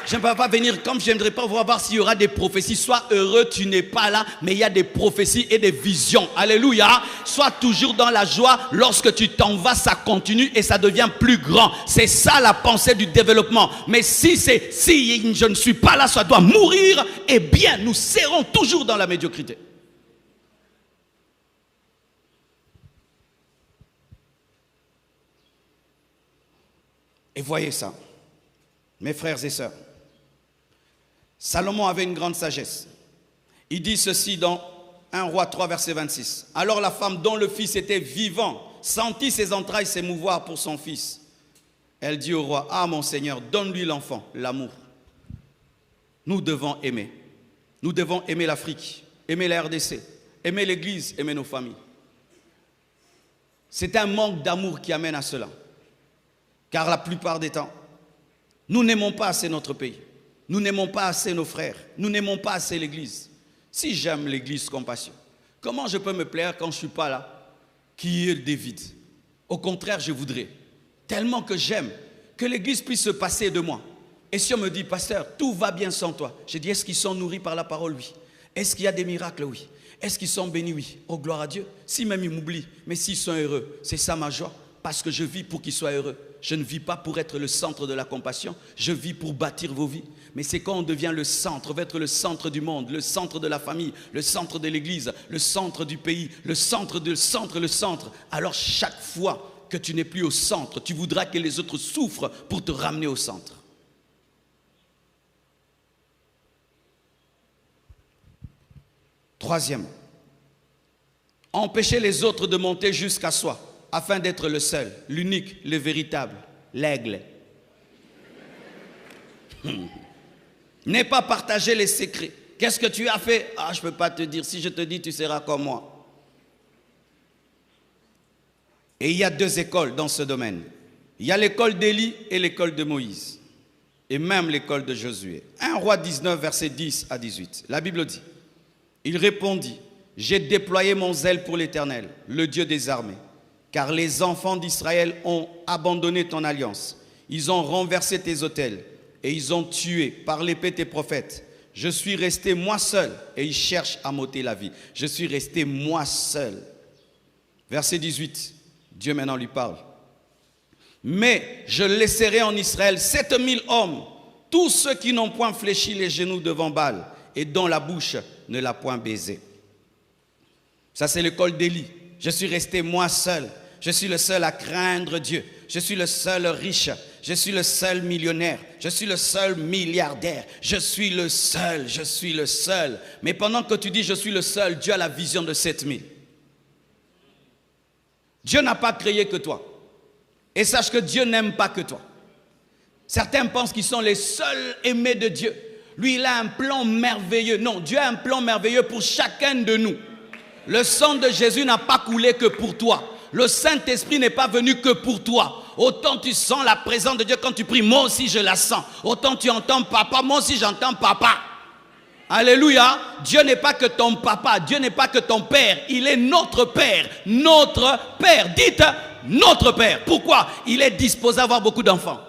comme je n'aimerais pas voir s'il y aura des prophéties. Sois heureux, tu n'es pas là, mais il y a des prophéties et des visions. Alléluia. Sois toujours dans la joie. Lorsque tu t'en vas, ça continue et ça devient plus grand. C'est ça la pensée du développement. Mais si je ne suis pas là, ça doit mourir. Eh bien, nous serons toujours dans la médiocrité. Et voyez ça, mes frères et sœurs. Salomon avait une grande sagesse. Il dit ceci dans 1 Roi 3, verset 26. Alors la femme dont le fils était vivant sentit ses entrailles s'émouvoir pour son fils. Elle dit au roi, ah mon Seigneur, donne-lui l'enfant, l'amour. Nous devons aimer. Nous devons aimer l'Afrique, aimer la RDC, aimer l'Église, aimer nos familles. C'est un manque d'amour qui amène à cela. Car la plupart des temps, nous n'aimons pas assez notre pays. Nous n'aimons pas assez nos frères. Nous n'aimons pas assez l'Église. Si j'aime l'Église Compassion, comment je peux me plaire quand je ne suis pas là, qu'il y ait des vides? Au contraire, je voudrais, tellement que j'aime, que l'Église puisse se passer de moi. Et si on me dit, pasteur, tout va bien sans toi. Je dis, est-ce qu'ils sont nourris par la parole? Oui. Est-ce qu'il y a des miracles? Oui. Est-ce qu'ils sont bénis? Oui. Oh, gloire à Dieu. Si même ils m'oublient, mais s'ils sont heureux, c'est ça ma joie. Parce que je vis pour qu'ils soient heureux. Je ne vis pas pour être le centre de la compassion. Je vis pour bâtir vos vies. Mais c'est quand on devient le centre, on va être le centre du monde, le centre de la famille, le centre de l'église, le centre du pays, le centre. Alors chaque fois que tu n'es plus au centre, tu voudras que les autres souffrent pour te ramener au centre. Troisième, empêcher les autres de monter jusqu'à soi, afin d'être le seul, l'unique, le véritable, l'aigle. N'aie pas partagé les secrets. Qu'est-ce que tu as fait? Ah, je ne peux pas te dire. Si je te dis, tu seras comme moi. Et il y a deux écoles dans ce domaine. Il y a l'école d'Élie et l'école de Moïse. Et même l'école de Josué. 1 Roi 19, verset 10 à 18. La Bible dit, il répondit, j'ai déployé mon zèle pour l'Éternel, le Dieu des armées, car les enfants d'Israël ont abandonné ton alliance. Ils ont renversé tes autels et ils ont tué par l'épée tes prophètes. Je suis resté moi seul et ils cherchent à m'ôter la vie. Je suis resté moi seul. Verset 18, Dieu maintenant lui parle. Mais je laisserai en Israël 7000 hommes, tous ceux qui n'ont point fléchi les genoux devant Baal et dont la bouche ne l'a point baisé. Ça, c'est l'école d'Élie. Je suis resté moi seul. Je suis le seul à craindre Dieu. Je suis le seul riche. Je suis le seul millionnaire. Je suis le seul milliardaire. Je suis le seul. Mais pendant que tu dis je suis le seul, Dieu a la vision de 7000. Dieu n'a pas créé que toi. Et sache que Dieu n'aime pas que toi. Certains pensent qu'ils sont les seuls aimés de Dieu. Lui, il a un plan merveilleux. Non, Dieu a un plan merveilleux pour chacun de nous. Le sang de Jésus n'a pas coulé que pour toi. Le Saint-Esprit n'est pas venu que pour toi. Autant tu sens la présence de Dieu quand tu pries, moi aussi je la sens. Autant tu entends papa, moi aussi j'entends papa. Alléluia. Dieu n'est pas que ton papa, Dieu n'est pas que ton père. Il est notre père. Notre père. Dites notre père. Pourquoi? Il est disposé à avoir beaucoup d'enfants.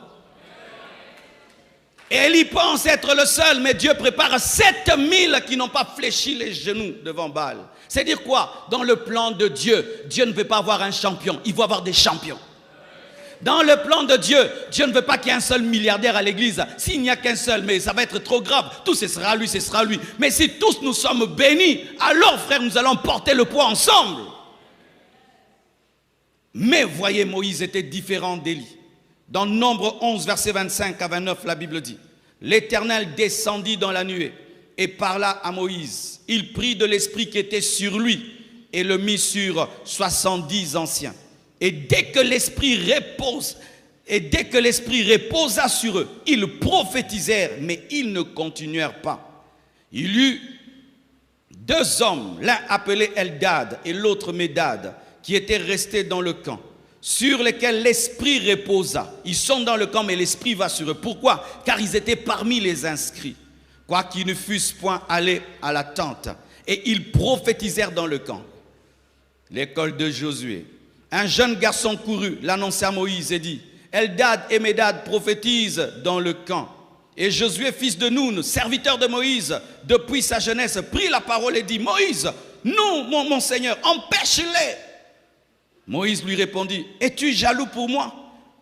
Et il y pense être le seul, mais Dieu prépare 7000 qui n'ont pas fléchi les genoux devant Baal. C'est dire quoi? Dans le plan de Dieu, Dieu ne veut pas avoir un champion, il veut avoir des champions. Dans le plan de Dieu, Dieu ne veut pas qu'il y ait un seul milliardaire à l'église. S'il n'y a qu'un seul, mais ça va être trop grave. Tout ce sera lui, ce sera lui. Mais si tous nous sommes bénis, alors frère, nous allons porter le poids ensemble. Mais voyez, Moïse était différent d'Élie. Dans Nombre 11, verset 25 à 29, la Bible dit, l'Éternel descendit dans la nuée et parla à Moïse il prit de l'esprit qui était sur lui et le mit sur 70 anciens. Et dès que l'esprit reposa sur eux, ils prophétisèrent, mais ils ne continuèrent pas. Il y eut 2 hommes, l'un appelé Eldad et l'autre Médad, qui étaient restés dans le camp, sur lesquels l'esprit reposa. Ils sont dans le camp, mais l'esprit va sur eux. Pourquoi? Car ils étaient parmi les inscrits, quoiqu'ils ne fussent point allés à la tente. Et ils prophétisèrent dans le camp. L'école de Josué. Un jeune garçon courut, l'annonça à Moïse et dit, Eldad et Médad prophétisent dans le camp. Et Josué, fils de Noun, serviteur de Moïse, depuis sa jeunesse, prit la parole et dit, Moïse, nous, mon Seigneur, empêche-les. Moïse lui répondit, es-tu jaloux pour moi?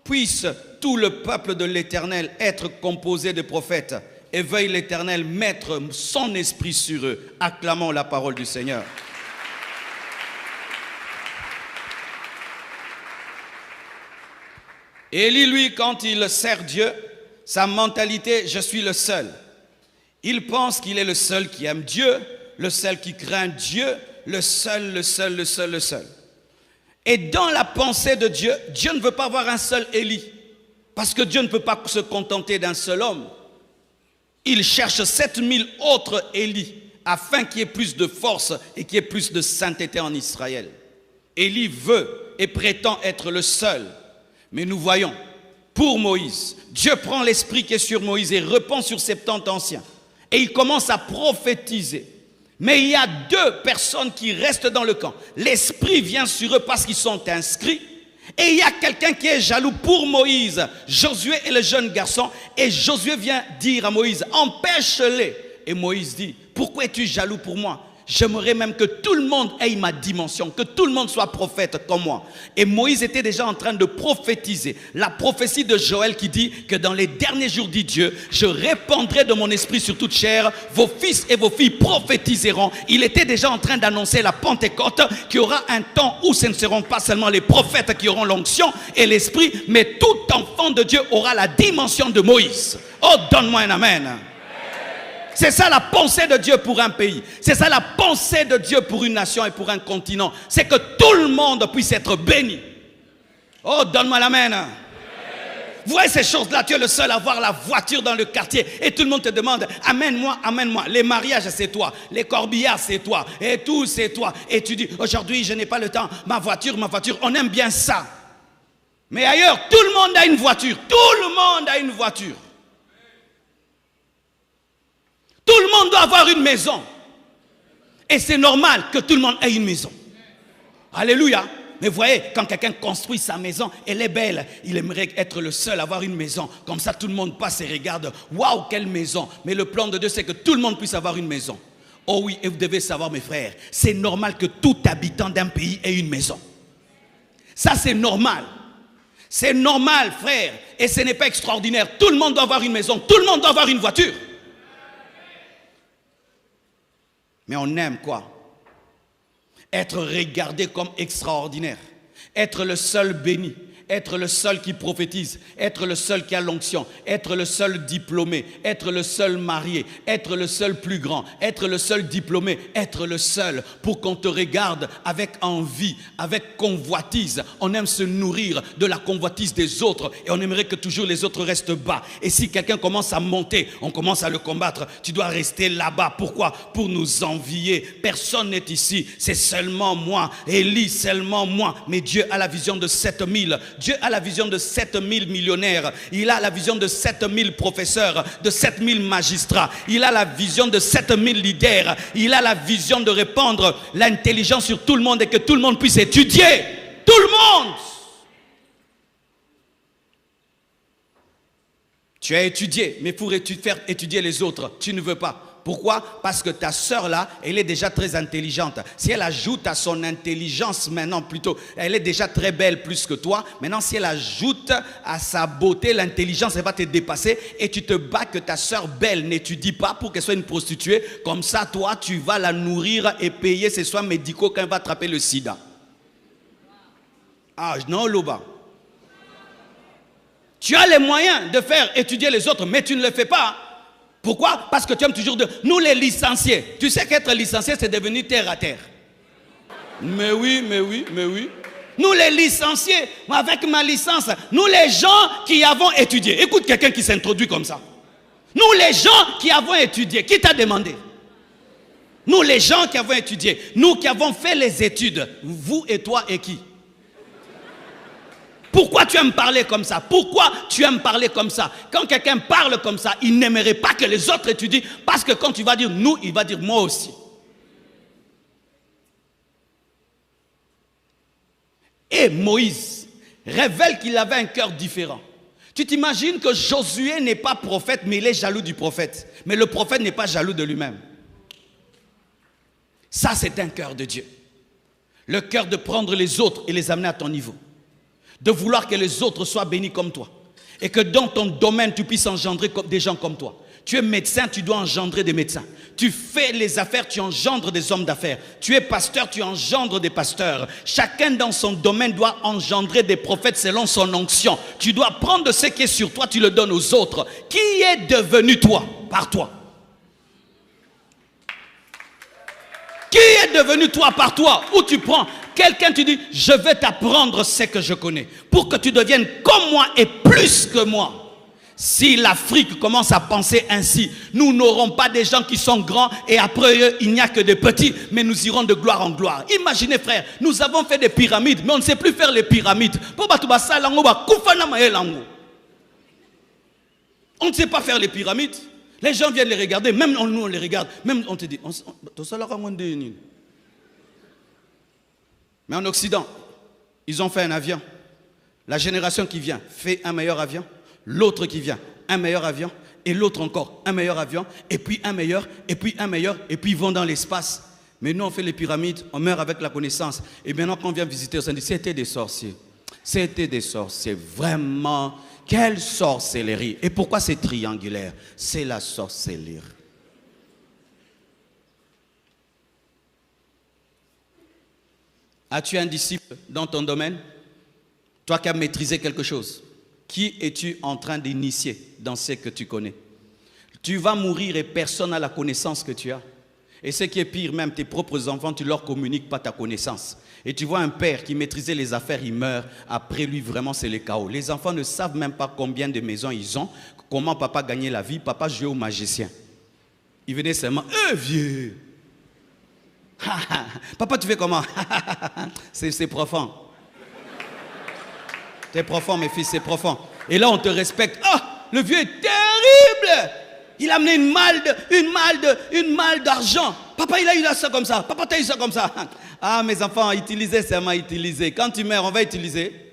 Puisse tout le peuple de l'Éternel être composé de prophètes, et veuille l'Éternel mettre son esprit sur eux. Acclamons la parole du Seigneur. Élie, lui, quand il sert Dieu, sa mentalité, je suis le seul. Il pense qu'il est le seul qui aime Dieu, le seul qui craint Dieu, le seul. Et dans la pensée de Dieu, Dieu ne veut pas avoir un seul Élie, parce que Dieu ne peut pas se contenter d'un seul homme. Il cherche 7000 autres Élie, afin qu'il y ait plus de force et qu'il y ait plus de sainteté en Israël. Élie veut et prétend être le seul. Mais nous voyons, pour Moïse, Dieu prend l'esprit qui est sur Moïse et répand sur 70 anciens. Et il commence à prophétiser. Mais il y a 2 personnes qui restent dans le camp. L'esprit vient sur eux parce qu'ils sont inscrits. Et il y a quelqu'un qui est jaloux pour Moïse. Josué est le jeune garçon. Et Josué vient dire à Moïse, empêche-les. Et Moïse dit, pourquoi es-tu jaloux pour moi? J'aimerais même que tout le monde ait ma dimension, que tout le monde soit prophète comme moi. Et Moïse était déjà en train de prophétiser. La prophétie de Joël qui dit que dans les derniers jours, dit Dieu, je répandrai de mon esprit sur toute chair, vos fils et vos filles prophétiseront. Il était déjà en train d'annoncer la Pentecôte, qu'il y aura un temps où ce ne seront pas seulement les prophètes qui auront l'onction et l'esprit, mais tout enfant de Dieu aura la dimension de Moïse. Oh, donne-moi un amen. C'est ça la pensée de Dieu pour un pays. C'est ça la pensée de Dieu pour une nation et pour un continent. C'est que tout le monde puisse être béni. Oh, donne-moi l'amen. Vous voyez ces choses-là, tu es le seul à avoir la voiture dans le quartier et tout le monde te demande, amène-moi, amène-moi. Les mariages, c'est toi. Les corbillards, c'est toi. Et tout, c'est toi. Et tu dis, aujourd'hui, je n'ai pas le temps. Ma voiture, on aime bien ça. Mais ailleurs, tout le monde a une voiture. Tout le monde a une voiture. Tout le monde doit avoir une maison. Et c'est normal que tout le monde ait une maison. Alléluia. Mais vous voyez, quand quelqu'un construit sa maison, elle est belle. Il aimerait être le seul à avoir une maison. Comme ça, tout le monde passe et regarde. Waouh, quelle maison. Mais le plan de Dieu, c'est que tout le monde puisse avoir une maison. Oh oui, et vous devez savoir, mes frères, c'est normal que tout habitant d'un pays ait une maison. Ça, c'est normal. C'est normal, frère. Et ce n'est pas extraordinaire. Tout le monde doit avoir une maison. Tout le monde doit avoir une voiture. Mais on aime quoi? Être regardé comme extraordinaire. Être le seul béni. Être le seul qui prophétise. Être le seul qui a l'onction. Être le seul diplômé. Être le seul marié. Être le seul plus grand. Être le seul diplômé. Être le seul pour qu'on te regarde avec envie, avec convoitise. On aime se nourrir de la convoitise des autres et on aimerait que toujours les autres restent bas. Et si quelqu'un commence à monter, on commence à le combattre. Tu dois rester là-bas. Pourquoi? Pour nous envier. Personne n'est ici. C'est seulement moi. Élie, seulement moi. Mais Dieu a la vision de 7000. Dieu a la vision de 7000 millionnaires. Il a la vision de 7000 professeurs, de 7000 magistrats. Il a la vision de 7000 leaders. Il a la vision de répandre l'intelligence sur tout le monde et que tout le monde puisse étudier. Tout le monde. Tu as étudié, mais pour faire étudier les autres, tu ne veux pas. Pourquoi? Parce que ta sœur là, elle est déjà très intelligente. Si elle ajoute à son intelligence maintenant plutôt, elle est déjà très belle plus que toi. Maintenant si elle ajoute à sa beauté l'intelligence, elle va te dépasser. Et tu te bats que ta sœur belle n'étudie pas pour qu'elle soit une prostituée. Comme ça toi tu vas la nourrir et payer ses soins médicaux quand elle va attraper le sida. Ah non Loba. Tu as les moyens de faire étudier les autres mais tu ne le fais pas. Pourquoi? Parce que tu aimes toujours dire, nous les licenciés. Tu sais qu'être licencié, c'est devenu terre à terre. Mais oui. Nous les licenciés, avec ma licence, nous les gens qui avons étudié. Écoute quelqu'un qui s'introduit comme ça. Nous les gens qui avons étudié. Qui t'a demandé? Nous les gens qui avons étudié. Nous qui avons fait les études. Vous et toi et qui? Pourquoi tu aimes parler comme ça? Pourquoi tu aimes parler comme ça? Quand quelqu'un parle comme ça, il n'aimerait pas que les autres étudient. Parce que quand tu vas dire nous, il va dire moi aussi. Et Moïse révèle qu'il avait un cœur différent. Tu t'imagines que Josué n'est pas prophète, mais il est jaloux du prophète. Mais le prophète n'est pas jaloux de lui-même. Ça, c'est un cœur de Dieu. Le cœur de prendre les autres et les amener à ton niveau. De vouloir que les autres soient bénis comme toi. Et que dans ton domaine, tu puisses engendrer des gens comme toi. Tu es médecin, tu dois engendrer des médecins. Tu fais les affaires, tu engendres des hommes d'affaires. Tu es pasteur, tu engendres des pasteurs. Chacun dans son domaine doit engendrer des prophètes selon son onction. Tu dois prendre ce qui est sur toi, tu le donnes aux autres. Qui est devenu toi par toi? Qui est devenu toi par toi? Où tu prends quelqu'un, tu dis, je vais t'apprendre ce que je connais. Pour que tu deviennes comme moi et plus que moi. Si l'Afrique commence à penser ainsi, nous n'aurons pas des gens qui sont grands et après eux, il n'y a que des petits, mais nous irons de gloire en gloire. Imaginez frère, nous avons fait des pyramides, mais on ne sait plus faire les pyramides. On ne sait pas faire les pyramides. Les gens viennent les regarder, même nous on les regarde, même on te dit, mais en Occident, ils ont fait un avion. La génération qui vient fait un meilleur avion. L'autre qui vient, un meilleur avion. Et l'autre encore, un meilleur avion. Et puis un meilleur, et puis un meilleur. Et puis ils vont dans l'espace. Mais nous, on fait les pyramides, on meurt avec la connaissance. Et maintenant, quand on vient visiter, on dit, c'était des sorciers. C'était des sorciers. Vraiment, quelle sorcellerie. Et pourquoi c'est triangulaire? C'est la sorcellerie. As-tu un disciple dans ton domaine? Toi qui as maîtrisé quelque chose. Qui es-tu en train d'initier dans ce que tu connais? Tu vas mourir et personne n'a la connaissance que tu as. Et ce qui est pire, même tes propres enfants, tu ne leur communiques pas ta connaissance. Et tu vois un père qui maîtrisait les affaires, il meurt. Après lui, vraiment, c'est le chaos. Les enfants ne savent même pas combien de maisons ils ont, comment papa gagnait la vie, papa jouait au magicien. Il venait seulement, vieux. Papa, tu fais comment? C'est profond. C'est profond, mes fils, c'est profond. Et là, on te respecte. Ah, le vieux est terrible. Il a amené une malle d'argent. Papa, il a eu ça comme ça. Papa, tu as eu ça comme ça. Ah, mes enfants, utilisez seulement, utilisez. Quand tu meurs, on va utiliser.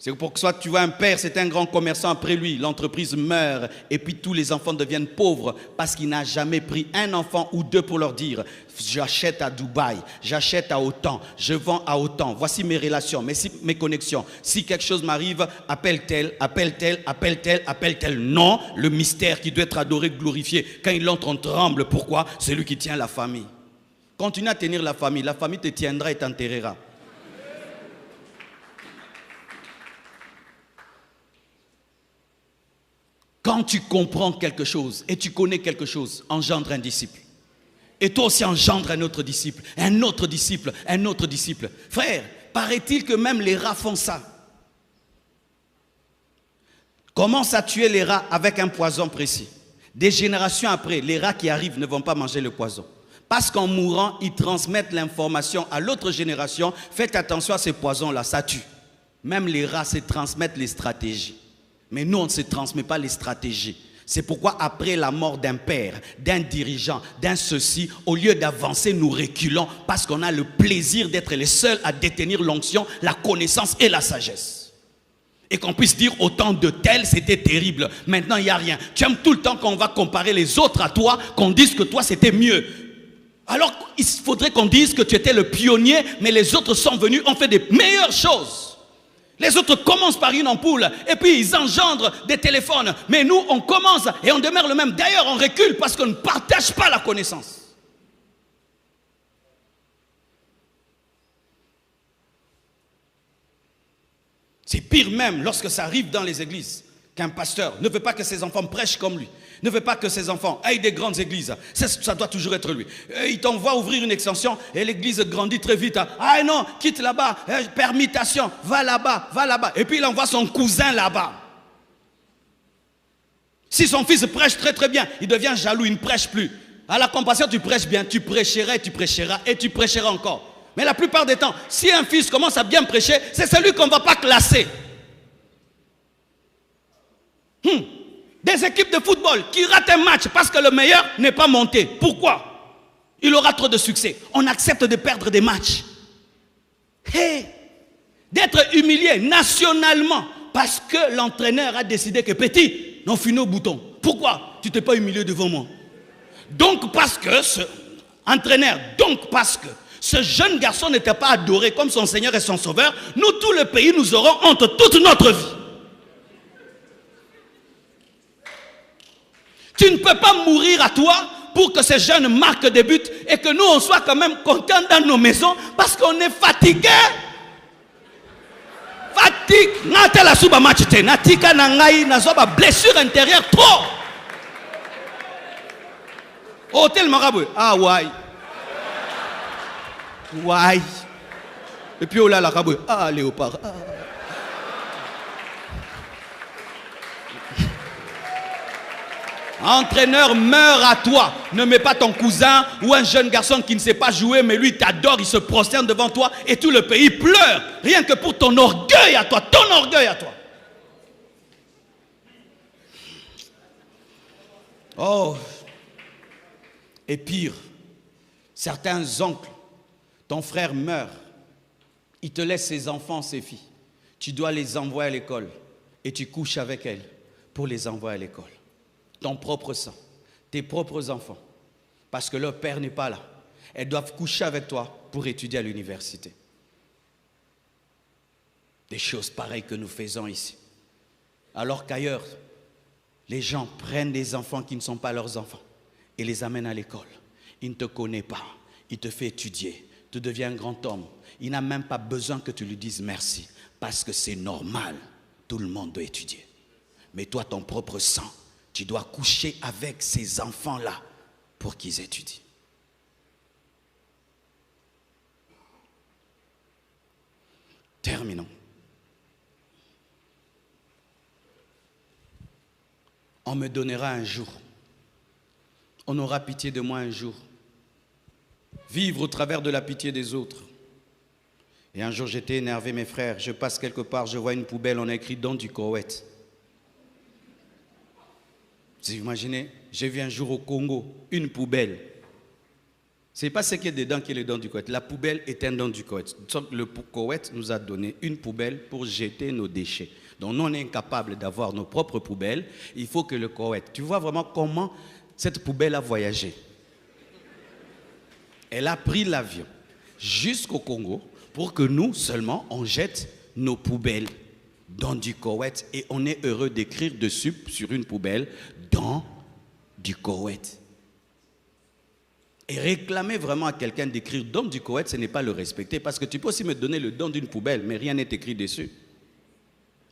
C'est pour que soit tu vois un père, c'est un grand commerçant, après lui, l'entreprise meurt et puis tous les enfants deviennent pauvres parce qu'il n'a jamais pris un enfant ou deux pour leur dire j'achète à Dubaï, j'achète à autant, je vends à autant, voici mes relations, mes connexions. Si quelque chose m'arrive, appelle tel, appelle tel, appelle tel, appelle tel. Non, le mystère qui doit être adoré, glorifié. Quand il entre, on tremble. Pourquoi? C'est lui qui tient la famille. Continue à tenir la famille te tiendra et t'enterrera. Quand tu comprends quelque chose et tu connais quelque chose, engendre un disciple. Et toi aussi engendre un autre disciple, un autre disciple, un autre disciple. Frère, paraît-il que même les rats font ça. Commence à tuer les rats avec un poison précis. Des générations après, les rats qui arrivent ne vont pas manger le poison. Parce qu'en mourant, ils transmettent l'information à l'autre génération. Faites attention à ces poisons-là, ça tue. Même les rats se transmettent les stratégies. Mais nous, on ne se transmet pas les stratégies. C'est pourquoi après la mort d'un père, d'un dirigeant, d'un ceci, au lieu d'avancer, nous reculons parce qu'on a le plaisir d'être les seuls à détenir l'onction, la connaissance et la sagesse. Et qu'on puisse dire au temps de tel, c'était terrible. Maintenant, il n'y a rien. Tu aimes tout le temps qu'on va comparer les autres à toi, qu'on dise que toi, c'était mieux. Alors, il faudrait qu'on dise que tu étais le pionnier, mais les autres sont venus, ont fait des meilleures choses. Les autres commencent par une ampoule et puis ils engendrent des téléphones. Mais nous, on commence et on demeure le même. D'ailleurs, on recule parce qu'on ne partage pas la connaissance. C'est pire même lorsque ça arrive dans les églises. qu'un pasteur ne veut pas que ses enfants prêchent comme lui, ne veut pas que ses enfants aillent des grandes églises, ça doit toujours être lui. Il t'envoie ouvrir une extension et l'église grandit très vite. Ah non, quitte là-bas, permutation, va là-bas, va là-bas. Et puis il envoie son cousin là-bas. Si son fils prêche très très bien, il devient jaloux, il ne prêche plus. À la compassion, tu prêches bien, tu prêcheras et tu prêcheras encore. Mais la plupart des temps, si un fils commence à bien prêcher, c'est celui qu'on ne va pas classer. Des équipes de football qui ratent un match parce que le meilleur n'est pas monté. Pourquoi? Il aura trop de succès. On accepte de perdre des matchs. D'être humilié nationalement parce que l'entraîneur a décidé que petit, non, fini au bouton. Pourquoi? Tu t'es pas humilié devant moi. Donc parce que ce entraîneur, donc parce que ce jeune garçon n'était pas adoré comme son Seigneur et son Sauveur, nous, tout le pays, nous aurons honte toute notre vie. Tu ne peux pas mourir à toi pour que ces jeunes marquent des buts et que nous, on soit quand même contents dans nos maisons parce qu'on est fatigué. Fatigue. Blessure intérieure trop. Hôtel Marabout. Ah ouais. Ouais. Et puis oh là la Rabou. Ah léopard. Ah. Entraîneur, meurs à toi. Ne mets pas ton cousin ou un jeune garçon qui ne sait pas jouer, mais lui t'adore, il se prosterne devant toi et tout le pays pleure. Rien que pour ton orgueil à toi, ton orgueil à toi. Oh. Et pire, certains oncles, ton frère meurt, il te laisse ses enfants, ses filles. Tu dois les envoyer à l'école et tu couches avec elles pour les envoyer à l'école. Ton propre sang, tes propres enfants, parce que leur père n'est pas là. Elles doivent coucher avec toi pour étudier à l'université. Des choses pareilles que nous faisons ici. Alors qu'ailleurs, les gens prennent des enfants qui ne sont pas leurs enfants et les amènent à l'école. Il ne te connaît pas, il te fait étudier, tu deviens un grand homme. Il n'a même pas besoin que tu lui dises merci, parce que c'est normal, tout le monde doit étudier. Mais toi, ton propre sang, tu dois coucher avec ces enfants-là pour qu'ils étudient. Terminons. On me donnera un jour. On aura pitié de moi un jour. Vivre au travers de la pitié des autres. Et un jour, j'étais énervé, mes frères. Je passe quelque part, je vois une poubelle, on a écrit « Don du Koweït ». Vous imaginez, j'ai vu un jour au Congo une poubelle. Ce n'est pas ce qui est dedans qui est le don du Koweït. La poubelle est un don du Koweït. Le Koweït nous a donné une poubelle pour jeter nos déchets. Donc nous, on est incapable d'avoir nos propres poubelles. Il faut que le Koweït. Tu vois vraiment comment cette poubelle a voyagé. Elle a pris l'avion jusqu'au Congo pour que nous seulement on jette nos poubelles dans du Koweït et on est heureux d'écrire dessus sur une poubelle dans du Koweït. Et réclamer vraiment à quelqu'un d'écrire don du Koweït, ce n'est pas le respecter, parce que tu peux aussi me donner le don d'une poubelle, mais rien n'est écrit dessus.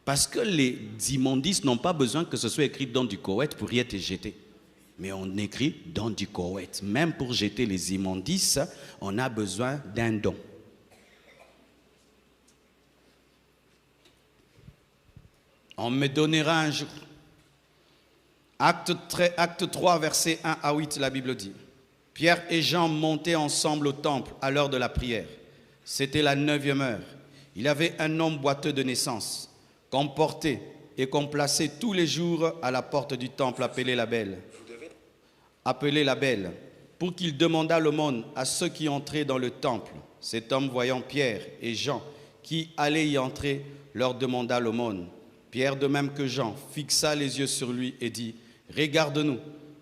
Parce que les immondices n'ont pas besoin que ce soit écrit don du Koweït pour y être jeté. Mais on écrit don du Koweït. Même pour jeter les immondices, on a besoin d'un don. On me donnera un jour. Acte 3, versets 1 à 8, la Bible dit. Pierre et Jean montaient ensemble au temple à l'heure de la prière. C'était la 9e heure. Il y avait un homme boiteux de naissance, qu'on portait et qu'on plaçait tous les jours à la porte du temple appelé la Belle, pour qu'il demandât l'aumône à ceux qui entraient dans le temple. Cet homme, voyant Pierre et Jean qui allaient y entrer, leur demanda l'aumône. Pierre, de même que Jean, fixa les yeux sur lui et dit « Regarde-nous ».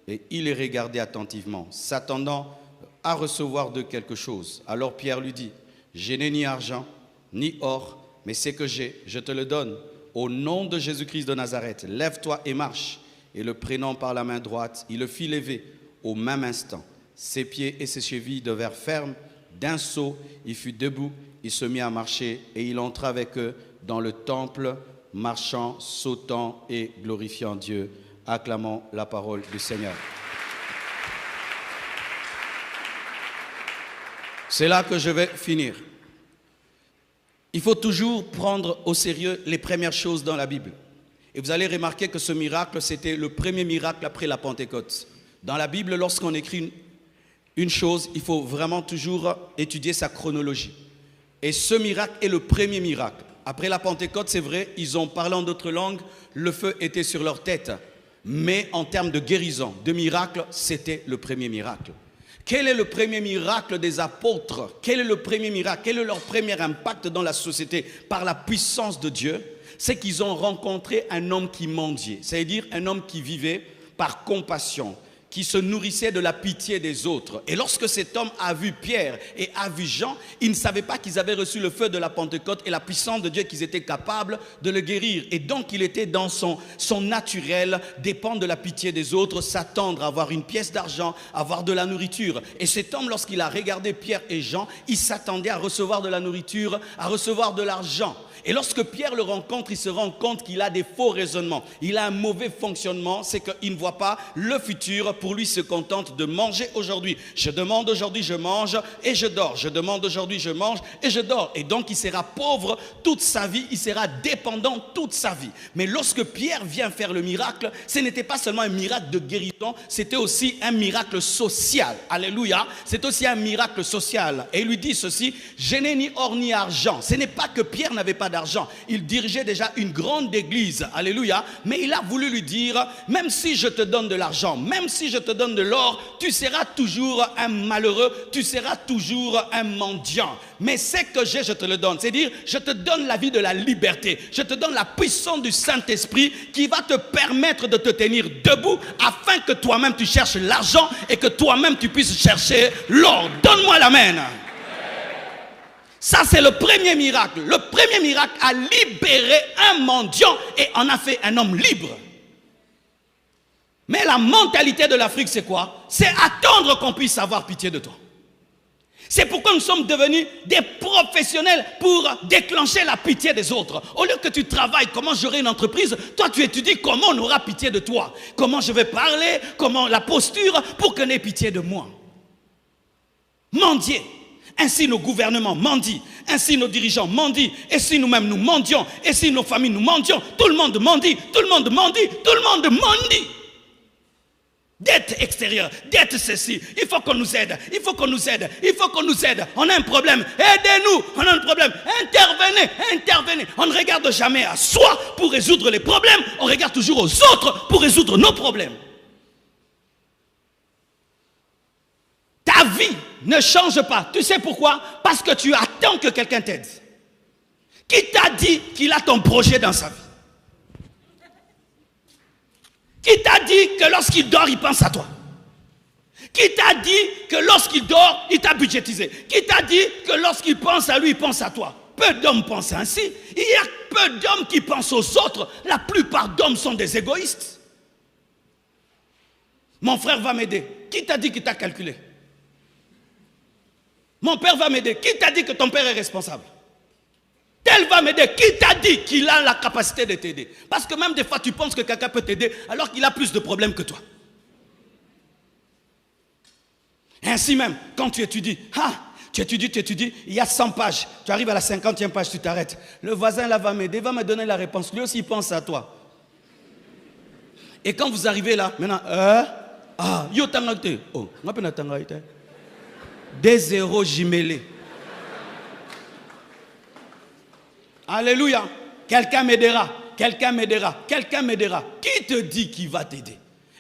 Et il les regardait attentivement, s'attendant à recevoir de quelque chose. Alors Pierre lui dit « Je n'ai ni argent, ni or, mais ce que j'ai, je te le donne. Au nom de Jésus-Christ de Nazareth, lève-toi et marche. » Et le prenant par la main droite, il le fit lever au même instant. Ses pieds et ses chevilles devinrent fermes. D'un saut, il fut debout, il se mit à marcher et il entra avec eux dans le temple, marchant, sautant et glorifiant Dieu. Acclamons la parole du Seigneur. C'est là que je vais finir. Il faut toujours prendre au sérieux les premières choses dans la Bible. Et vous allez remarquer que ce miracle, c'était le premier miracle après la Pentecôte. Dans la Bible, lorsqu'on écrit une chose, il faut vraiment toujours étudier sa chronologie. Et ce miracle est le premier miracle. Après la Pentecôte, c'est vrai, ils ont parlé en d'autres langues, le feu était sur leur tête. Mais en termes de guérison, de miracle, c'était le premier miracle. Quel est le premier miracle des apôtres? Quel est le premier miracle? Quel est leur premier impact dans la société par la puissance de Dieu? C'est qu'ils ont rencontré un homme qui mendiait, c'est-à-dire un homme qui vivait par compassion, qui se nourrissait de la pitié des autres. Et lorsque cet homme a vu Pierre et a vu Jean, il ne savait pas qu'ils avaient reçu le feu de la Pentecôte et la puissance de Dieu, qu'ils étaient capables de le guérir. Et donc il était dans son naturel, dépendre de la pitié des autres, s'attendre à avoir une pièce d'argent, avoir de la nourriture. Et cet homme, lorsqu'il a regardé Pierre et Jean, il s'attendait à recevoir de la nourriture, à recevoir de l'argent. Et lorsque Pierre le rencontre, il se rend compte qu'il a des faux raisonnements. Il a un mauvais fonctionnement, c'est qu'il ne voit pas le futur. Pour lui, il se contente de manger aujourd'hui. Je demande aujourd'hui, je mange et je dors. Je demande aujourd'hui, je mange et je dors. Et donc, il sera pauvre toute sa vie, il sera dépendant toute sa vie. Mais lorsque Pierre vient faire le miracle, ce n'était pas seulement un miracle de guérison, c'était aussi un miracle social. Alléluia. C'est aussi un miracle social. Et il lui dit ceci, je n'ai ni or ni argent. Ce n'est pas que Pierre n'avait pas d'argent. Il dirigeait déjà une grande église. Alléluia. Mais il a voulu lui dire, même si je te donne de l'argent, même si je te donne de l'or, tu seras toujours un malheureux, tu seras toujours un mendiant. Mais ce que j'ai, je te le donne. C'est-à-dire, je te donne la vie de la liberté. Je te donne la puissance du Saint-Esprit qui va te permettre de te tenir debout afin que toi-même tu cherches l'argent et que toi-même tu puisses chercher l'or. Donne-moi l'amen. Ça, c'est le premier miracle. Le premier miracle a libéré un mendiant et en a fait un homme libre. Mais la mentalité de l'Afrique, c'est quoi? C'est attendre qu'on puisse avoir pitié de toi. C'est pourquoi nous sommes devenus des professionnels pour déclencher la pitié des autres. Au lieu que tu travailles, comment j'aurai une entreprise, toi tu étudies comment on aura pitié de toi. Comment je vais parler, comment la posture pour qu'on ait pitié de moi. Mendier. Ainsi nos gouvernements mendient, ainsi nos dirigeants mendient, et si nous-mêmes nous mendions, et si nos familles nous mendions, tout le monde mendie, tout le monde mendie, tout le monde mendie. Dette extérieure, dette ceci, il faut qu'on nous aide, il faut qu'on nous aide, il faut qu'on nous aide. On a un problème, aidez-nous, on a un problème, intervenez, intervenez. On ne regarde jamais à soi pour résoudre les problèmes, on regarde toujours aux autres pour résoudre nos problèmes. Ta vie ne change pas. Tu sais pourquoi? Parce que tu attends que quelqu'un t'aide. Qui t'a dit qu'il a ton projet dans sa vie? Qui t'a dit que lorsqu'il dort, il pense à toi? Qui t'a dit que lorsqu'il dort, il t'a budgétisé? Qui t'a dit que lorsqu'il pense à lui, il pense à toi? Peu d'hommes pensent ainsi. Il y a peu d'hommes qui pensent aux autres. La plupart d'hommes sont des égoïstes. Mon frère va m'aider. Qui t'a dit qu'il t'a calculé? Mon père va m'aider. Qui t'a dit que ton père est responsable? Tel va m'aider. Qui t'a dit qu'il a la capacité de t'aider? Parce que même des fois, tu penses que quelqu'un peut t'aider alors qu'il a plus de problèmes que toi. Ainsi même, quand tu étudies, tu étudies, il y a 100 pages. Tu arrives à la 50e page, tu t'arrêtes. Le voisin là va m'aider, va me donner la réponse. Lui aussi, il pense à toi. Et quand vous arrivez là, maintenant, yo tangate. Oh, on appelle tangate. Des zéros jumelés. Alléluia. Quelqu'un m'aidera. Quelqu'un m'aidera. Quelqu'un m'aidera. Qui te dit qu'il va t'aider?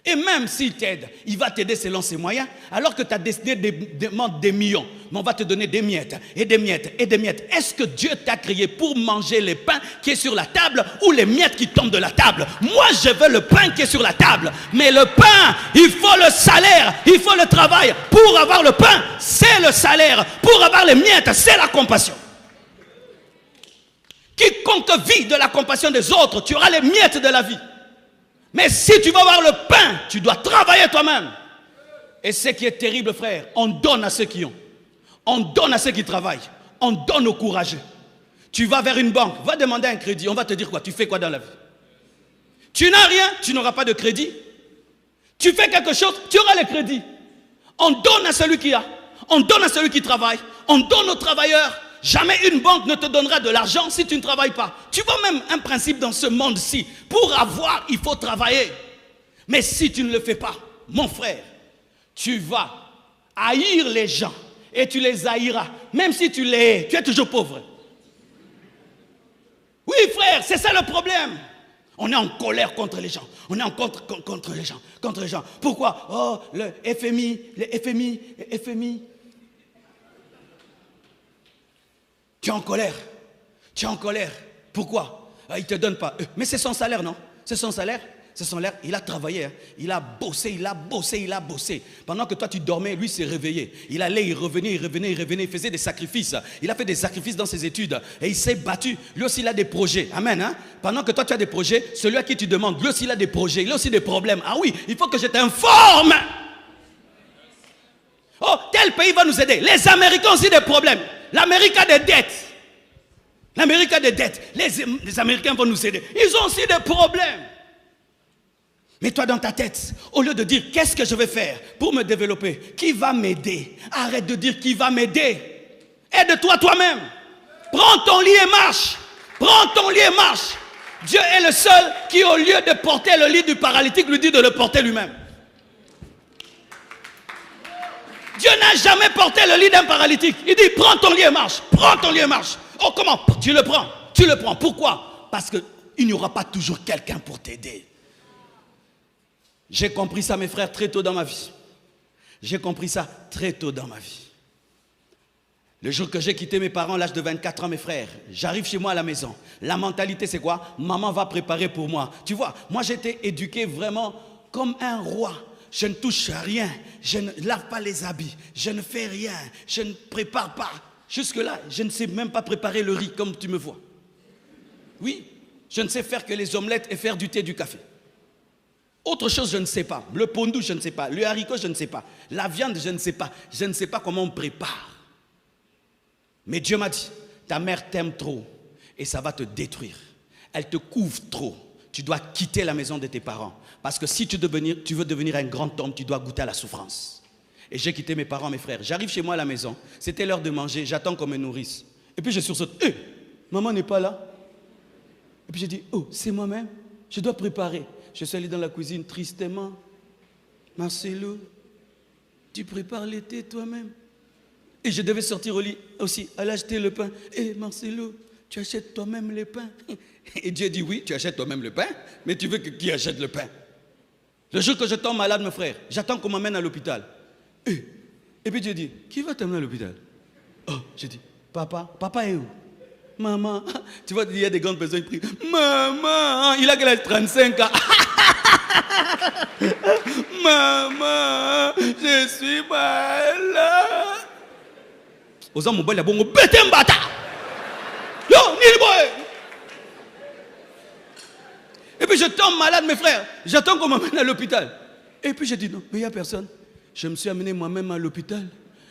Et même s'il t'aide, il va t'aider selon ses moyens. Alors que tu as décidé de demander des millions, mais on va te donner des miettes et des miettes et des miettes. Est-ce que Dieu t'a créé pour manger les pains qui est sur la table ou les miettes qui tombent de la table? Moi, je veux le pain qui est sur la table. Mais le pain, il faut le salaire, il faut le travail. Pour avoir le pain, c'est le salaire. Pour avoir les miettes, c'est la compassion. Quiconque vit de la compassion des autres, tu auras les miettes de la vie. Mais si tu veux avoir le pain, tu dois travailler toi-même. Et ce qui est terrible, frère, on donne à ceux qui ont. On donne à ceux qui travaillent. On donne aux courageux. Tu vas vers une banque, va demander un crédit. On va te dire quoi? Tu fais quoi dans la vie? Tu n'as rien, tu n'auras pas de crédit. Tu fais quelque chose, tu auras le crédit. On donne à celui qui a. On donne à celui qui travaille. On donne aux travailleurs. Jamais une banque ne te donnera de l'argent si tu ne travailles pas. Tu vois même un principe dans ce monde-ci. Pour avoir, il faut travailler. Mais si tu ne le fais pas, mon frère, tu vas haïr les gens et tu les haïras. Même si tu les hais, tu es toujours pauvre. Oui, frère, c'est ça le problème. On est en colère contre les gens. On est en contre les gens. Contre les gens. Pourquoi? Oh, le FMI. Tu es en colère. Tu es en colère. Pourquoi? Il ne te donne pas. Mais c'est son salaire, non? C'est son salaire. C'est son salaire. Il a travaillé. Hein. Il a bossé. Pendant que toi, tu dormais, lui s'est réveillé. Il allait, il revenait. Il faisait des sacrifices. Il a fait des sacrifices dans ses études. Et il s'est battu. Lui aussi, il a des projets. Amen. Hein? Pendant que toi, tu as des projets, celui à qui tu demandes, lui aussi, il a des projets. Il a aussi des problèmes. Ah oui, il faut que je t'informe. Oh, tel pays va nous aider. Les Américains ont aussi des problèmes. L'Amérique a des dettes. L'Amérique a des dettes. Les Américains vont nous aider. Ils ont aussi des problèmes. Mais toi dans ta tête, au lieu de dire qu'est-ce que je vais faire pour me développer, qui va m'aider? Arrête de dire qui va m'aider. Aide-toi toi-même. Prends ton lit et marche. Prends ton lit et marche. Dieu est le seul qui, au lieu de porter le lit du paralytique, lui dit de le porter lui-même. Dieu n'a jamais porté le lit d'un paralytique. Il dit prends ton lit et marche. Prends ton lit et marche. Oh, comment? Tu le prends. Tu le prends. Pourquoi? Parce qu'il n'y aura pas toujours quelqu'un pour t'aider. J'ai compris ça, mes frères, très tôt dans ma vie. J'ai compris ça très tôt dans ma vie. Le jour que j'ai quitté mes parents à l'âge de 24 ans, mes frères, j'arrive chez moi à la maison. La mentalité, c'est quoi? Maman va préparer pour moi. Tu vois, moi j'ai été éduqué vraiment comme un roi. Je ne touche à rien. Je ne lave pas les habits. Je ne fais rien. Je ne prépare pas. Jusque-là, je ne sais même pas préparer le riz comme tu me vois. Oui, je ne sais faire que les omelettes et faire du thé et du café. Autre chose, je ne sais pas. Le pondou, je ne sais pas. Le haricot, je ne sais pas. La viande, je ne sais pas. Je ne sais pas comment on prépare. Mais Dieu m'a dit, ta mère t'aime trop et ça va te détruire. Elle te couvre trop. Tu dois quitter la maison de tes parents. Parce que si tu veux devenir un grand homme, tu dois goûter à la souffrance. Et j'ai quitté mes parents, mes frères. J'arrive chez moi à la maison. C'était l'heure de manger. J'attends qu'on me nourrisse. Et puis je sursaute. Maman n'est pas là. Et puis j'ai dit, oh, c'est moi-même. Je dois préparer. Je suis allé dans la cuisine tristement. Marcelo, tu prépares le thé toi-même. Et je devais sortir au lit aussi, aller acheter le pain. Marcelo, tu achètes toi-même le pain. Et Dieu dit, oui, tu achètes toi-même le pain, mais tu veux que qui achète le pain? Le jour que je tombe malade, mon frère, j'attends qu'on m'amène à l'hôpital. Et puis Dieu dit, qui va t'amener à l'hôpital? Oh, j'ai dit, papa est où? Maman, tu vois, il y a des grandes personnes qui crient, maman, il a quel âge? 35 ans. Maman, je suis malade. Aux hommes, mon boy, il a bon, bête un bâtard. Yo, ni boy. Et puis je tombe malade, mes frères. J'attends qu'on m'amène à l'hôpital. Et puis je dis non, mais il n'y a personne. Je me suis amené moi-même à l'hôpital.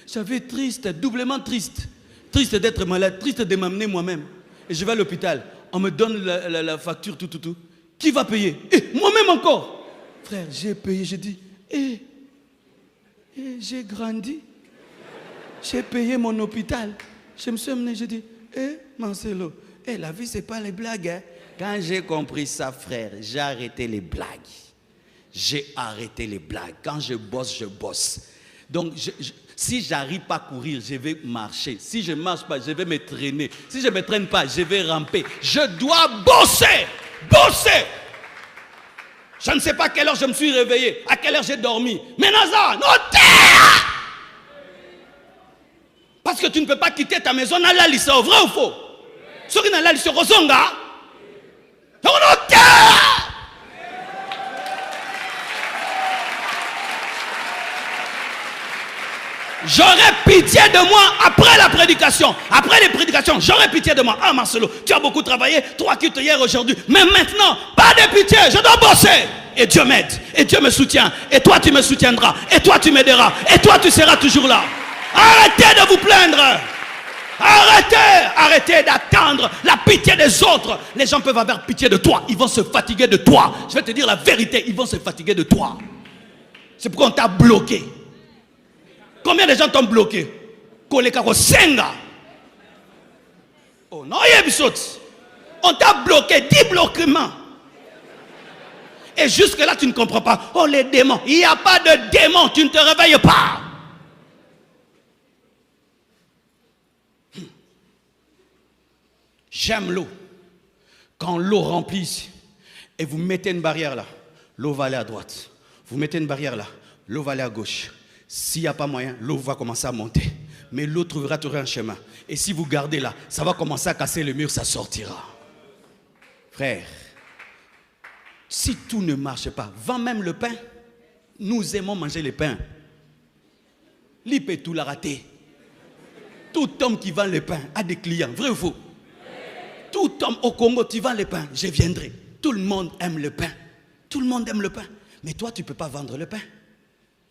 J'avais triste, doublement triste. Triste d'être malade, triste de m'amener moi-même. Et je vais à l'hôpital. On me donne la facture, tout. Qui va payer? Moi-même encore. Frère, j'ai payé. J'ai dit, j'ai grandi. J'ai payé mon hôpital. Je me suis amené, j'ai dit, Marcelo, la vie, c'est pas les blagues. Hein? Quand j'ai compris ça, frère, j'ai arrêté les blagues. J'ai arrêté les blagues. Quand je bosse. Donc, si je n'arrive pas à courir, je vais marcher. Si je ne marche pas, je vais me traîner. Si je ne me traîne pas, je vais ramper. Je dois bosser. Je ne sais pas à quelle heure je me suis réveillé, à quelle heure j'ai dormi. Mais Naza, non, terre! Parce que tu ne peux pas quitter ta maison, n'a lycée, vrai ou faux? Ce qui n'a pas lycée, Rosonga. Non, terre! J'aurais pitié de moi après la prédication. Après les prédications, j'aurais pitié de moi. Ah Marcelo, tu as beaucoup travaillé, 3 cultes hier, aujourd'hui. Mais maintenant, pas de pitié, je dois bosser. Et Dieu m'aide, et Dieu me soutient. Et toi tu me soutiendras, et toi tu m'aideras, et toi tu seras toujours là. Arrêtez de vous plaindre. Arrêtez d'attendre la pitié des autres. Les gens peuvent avoir pitié de toi. Ils vont se fatiguer de toi. Je vais te dire la vérité. Ils vont se fatiguer de toi. C'est pourquoi on t'a bloqué. Combien de gens t'ont bloqué? Koleka Senga. Oh non, on t'a bloqué 10 bloquements. Et jusque-là, tu ne comprends pas. Oh, les démons. Il n'y a pas de démons. Tu ne te réveilles pas. J'aime l'eau. Quand l'eau remplit et vous mettez une barrière là, l'eau va aller à droite. Vous mettez une barrière là, l'eau va aller à gauche. S'il n'y a pas moyen, l'eau va commencer à monter. Mais l'eau trouvera toujours un chemin. Et si vous gardez là, ça va commencer à casser le mur, ça sortira. Frère, si tout ne marche pas, vends même le pain. Nous aimons manger le pain. L'IP est tout l'a raté. Tout homme qui vend le pain a des clients, vrai ou faux? Tout homme au Congo, tu vends le pain, je viendrai. Tout le monde aime le pain. Tout le monde aime le pain. Mais toi, tu ne peux pas vendre le pain.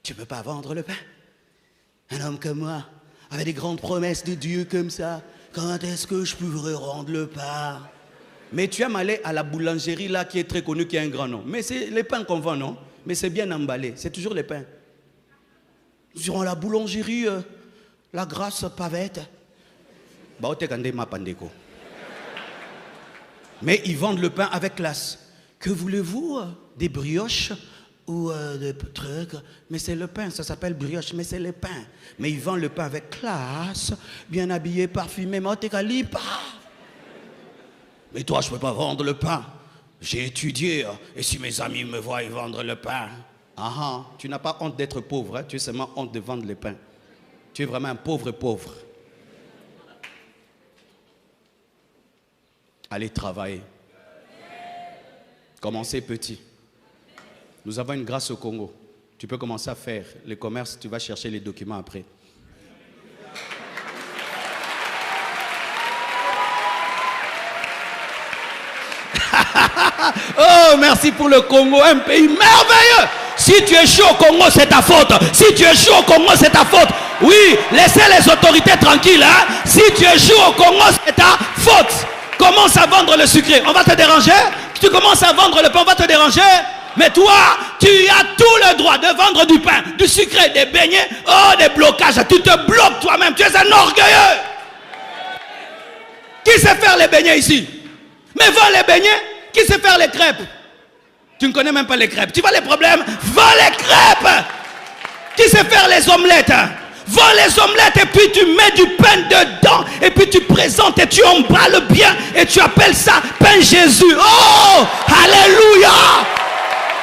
Tu ne peux pas vendre le pain. Un homme comme moi, avec des grandes promesses de Dieu comme ça, quand est-ce que je pourrais rendre le pain? Mais tu aimes aller à la boulangerie là qui est très connue, qui a un grand nom. Mais c'est les pains qu'on vend, non? Mais c'est bien emballé, c'est toujours les pains. Nous irons à la boulangerie, la Grâce Pavette. Mais ils vendent le pain avec classe. Que voulez-vous? Des brioches ou des trucs? Mais c'est le pain, ça s'appelle brioche, mais c'est le pain. Mais ils vendent le pain avec classe, bien habillé, parfumé. Mais toi, je ne peux pas vendre le pain. J'ai étudié, et si mes amis me voient vendre le pain. Tu n'as pas honte d'être pauvre, hein? Tu as seulement honte de vendre le pain. Tu es vraiment un pauvre. Allez travailler. Commencez petit. Nous avons une grâce au Congo. Tu peux commencer à faire le commerce, tu vas chercher les documents après. Oh, merci pour le Congo, un pays merveilleux. Si tu es chaud au Congo, c'est ta faute. Si tu es chaud au Congo, c'est ta faute. Oui, laissez les autorités tranquilles. Hein? Si tu es chaud au Congo, c'est ta faute. Commence à vendre le sucré, on va te déranger. Tu commences à vendre le pain, on va te déranger. Mais toi, tu as tout le droit de vendre du pain, du sucré, des beignets. Oh, des blocages, tu te bloques toi-même. Tu es un orgueilleux. Qui sait faire les beignets ici? Mais vends les beignets. Qui sait faire les crêpes? Tu ne connais même pas les crêpes. Tu vois les problèmes? Vends les crêpes. Qui sait faire les omelettes? Vends les omelettes et puis tu mets du pain dedans et puis tu présentes et tu emballes bien et tu appelles ça pain Jésus. Oh, alléluia.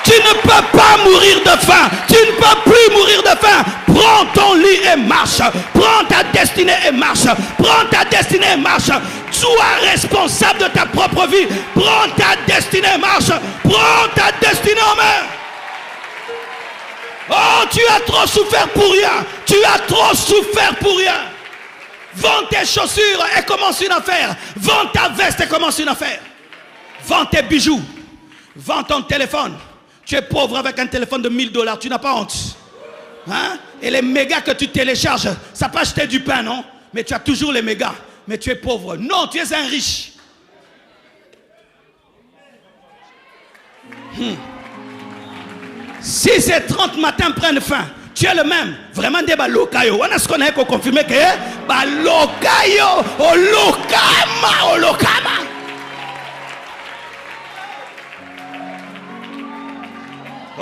Tu ne peux pas mourir de faim. Tu ne peux plus mourir de faim. Prends ton lit et marche. Prends ta destinée et marche. Prends ta destinée et marche. Sois responsable de ta propre vie. Prends ta destinée et marche. Prends ta destinée en main. Oh, tu as trop souffert pour rien. Tu as trop souffert pour rien. Vends tes chaussures et commence une affaire. Vends ta veste et commence une affaire. Vends tes bijoux. Vends ton téléphone. Tu es pauvre avec un téléphone de $1000. Tu n'as pas honte. Hein? Et les mégas que tu télécharges, ça peut acheter du pain, non? Mais tu as toujours les mégas. Mais tu es pauvre. Non, tu es un riche. Si ces 30 matins prennent fin, tu es le même. Vraiment des balokayo. On a ce qu'on a confirmé que balokayo, olokama.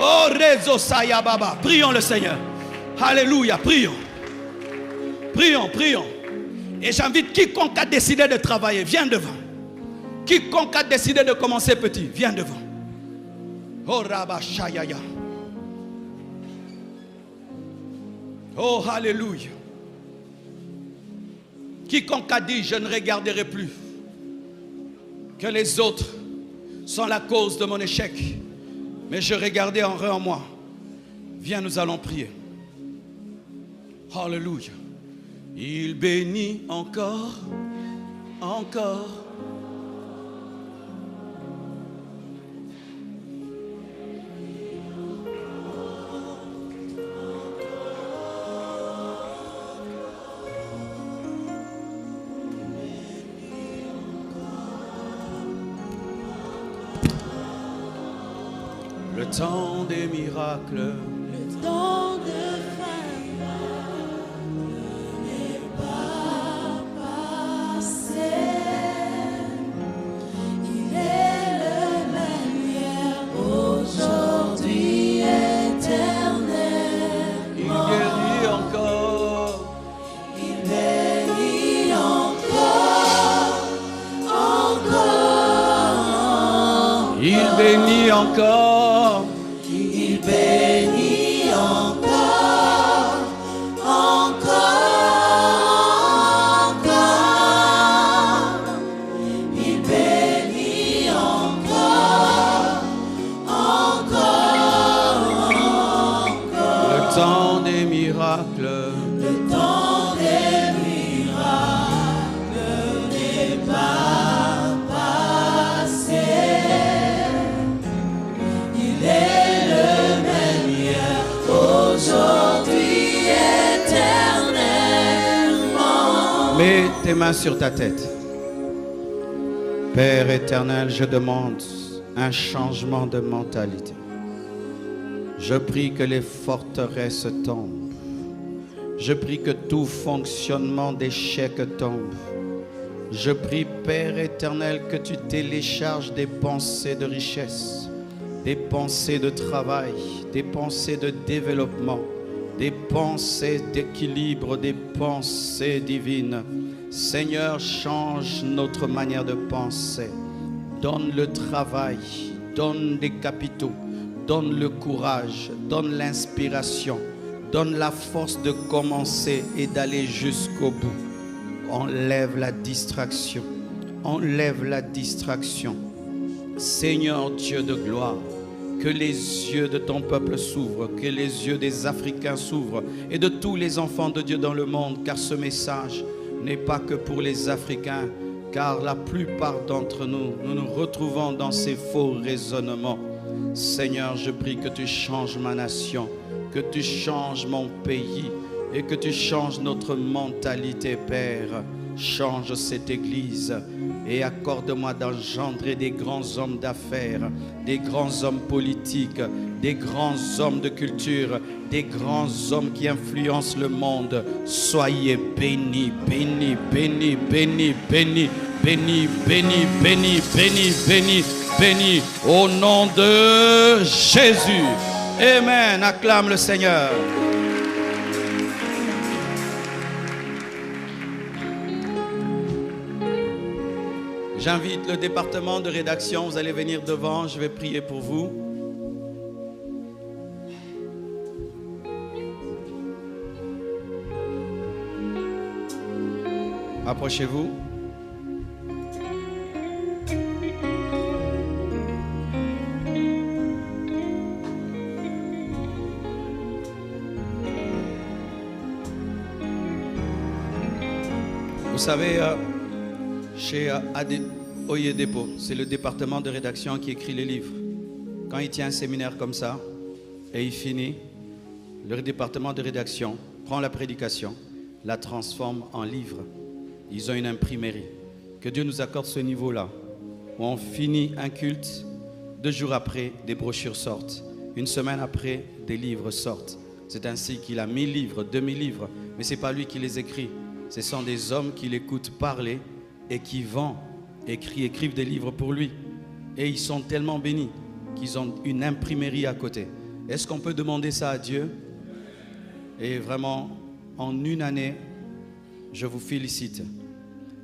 Oh, Rezo Saya Baba. Prions le Seigneur. Alléluia, prions. Prions. Et j'invite quiconque a décidé de travailler, viens devant. Quiconque a décidé de commencer petit, viens devant. Oh, Rabba Shayaya. Oh, alléluia. Quiconque a dit, je ne regarderai plus que les autres sont la cause de mon échec, mais je regardais en moi. Viens, nous allons prier. Alléluia. Il bénit encore. temps des miracles. Le temps de faveur n'est pas passé. Il est le même hier, aujourd'hui, éternellement. Il guérit encore. Il bénit encore, encore. Il bénit encore. Il bénit encore, encore, encore. Il bénit encore, encore, encore. Le temps des miracles. Le temps des miracles n'est pas passé. Il est le même hier, aujourd'hui, éternellement. Mets tes mains sur ta tête. Père éternel, je demande un changement de mentalité. Je prie que les forteresses tombent. Je prie que tout fonctionnement d'échec tombe. Je prie, Père éternel, que tu télécharges des pensées de richesse, des pensées de travail, des pensées de développement, des pensées d'équilibre, des pensées divines. Seigneur, change notre manière de penser. Donne le travail, donne des capitaux, donne le courage, donne l'inspiration, donne la force de commencer et d'aller jusqu'au bout. Enlève la distraction, enlève la distraction. Seigneur Dieu de gloire, que les yeux de ton peuple s'ouvrent, que les yeux des Africains s'ouvrent et de tous les enfants de Dieu dans le monde, car ce message n'est pas que pour les Africains, car la plupart d'entre nous, nous nous retrouvons dans ces faux raisonnements. Seigneur, je prie que tu changes ma nation, que tu changes mon pays et que tu changes notre mentalité, Père. Change cette église et accorde-moi d'engendrer des grands hommes d'affaires, des grands hommes politiques, des grands hommes de culture, des grands hommes qui influencent le monde. Soyez bénis, bénis, bénis, bénis, bénis, bénis, bénis, bénis, bénis, bénis, bénis, au nom de Jésus. Amen. Acclame le Seigneur. J'invite le département de rédaction, vous allez venir devant, je vais prier pour vous. Approchez-vous. Vous savez, chez Oyedepo, c'est le département de rédaction qui écrit les livres. Quand il tient un séminaire comme ça et il finit, le département de rédaction prend la prédication, la transforme en livre. Ils ont une imprimerie. Que Dieu nous accorde ce niveau-là, où on finit un culte, 2 jours après, des brochures sortent. Une semaine après, des livres sortent. C'est ainsi qu'il a 1000 livres, 2000 livres, mais ce n'est pas lui qui les écrit. Ce sont des hommes qui l'écoutent parler et qui écrivent des livres pour lui. Et ils sont tellement bénis qu'ils ont une imprimerie à côté. Est-ce qu'on peut demander ça à Dieu? Et vraiment, en une année, je vous félicite.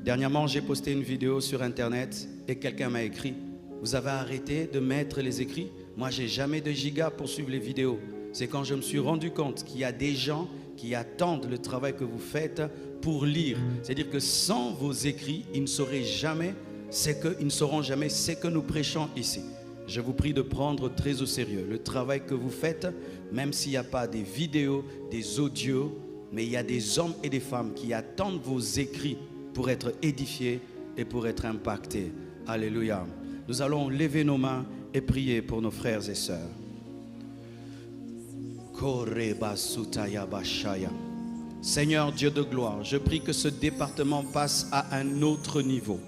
Dernièrement, j'ai posté une vidéo sur Internet et quelqu'un m'a écrit: vous avez arrêté de mettre les écrits? Moi, j'ai jamais de giga pour suivre les vidéos. C'est quand je me suis rendu compte qu'il y a des gens qui attendent le travail que vous faites pour lire. C'est-à-dire que sans vos écrits, ils ne sauront jamais ce que nous prêchons ici. Je vous prie de prendre très au sérieux le travail que vous faites, même s'il n'y a pas des vidéos, des audios, mais il y a des hommes et des femmes qui attendent vos écrits pour être édifiés et pour être impactés. Alléluia. Nous allons lever nos mains et prier pour nos frères et sœurs. Seigneur Dieu de gloire, je prie que ce département passe à un autre niveau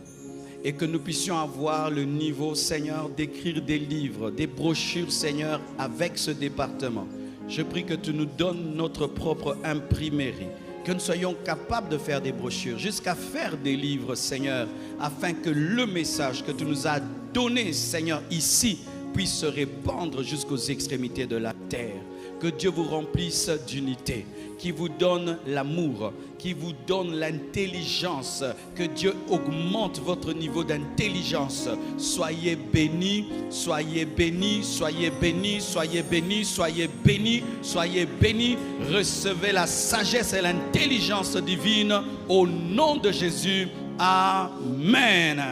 et que nous puissions avoir le niveau, Seigneur, d'écrire des livres, des brochures, Seigneur, avec ce département. Je prie que tu nous donnes notre propre imprimerie, que nous soyons capables de faire des brochures, jusqu'à faire des livres, Seigneur, afin que le message que tu nous as donné, Seigneur, ici, puisse se répandre jusqu'aux extrémités de la terre. Que Dieu vous remplisse d'unité, qui vous donne l'amour, qui vous donne l'intelligence, que Dieu augmente votre niveau d'intelligence. Soyez bénis, soyez bénis, soyez bénis, soyez bénis, soyez bénis, soyez bénis. Recevez la sagesse et l'intelligence divine au nom de Jésus. Amen.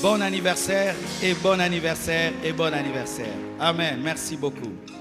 Bon anniversaire et bon anniversaire et bon anniversaire. Amen. Merci beaucoup.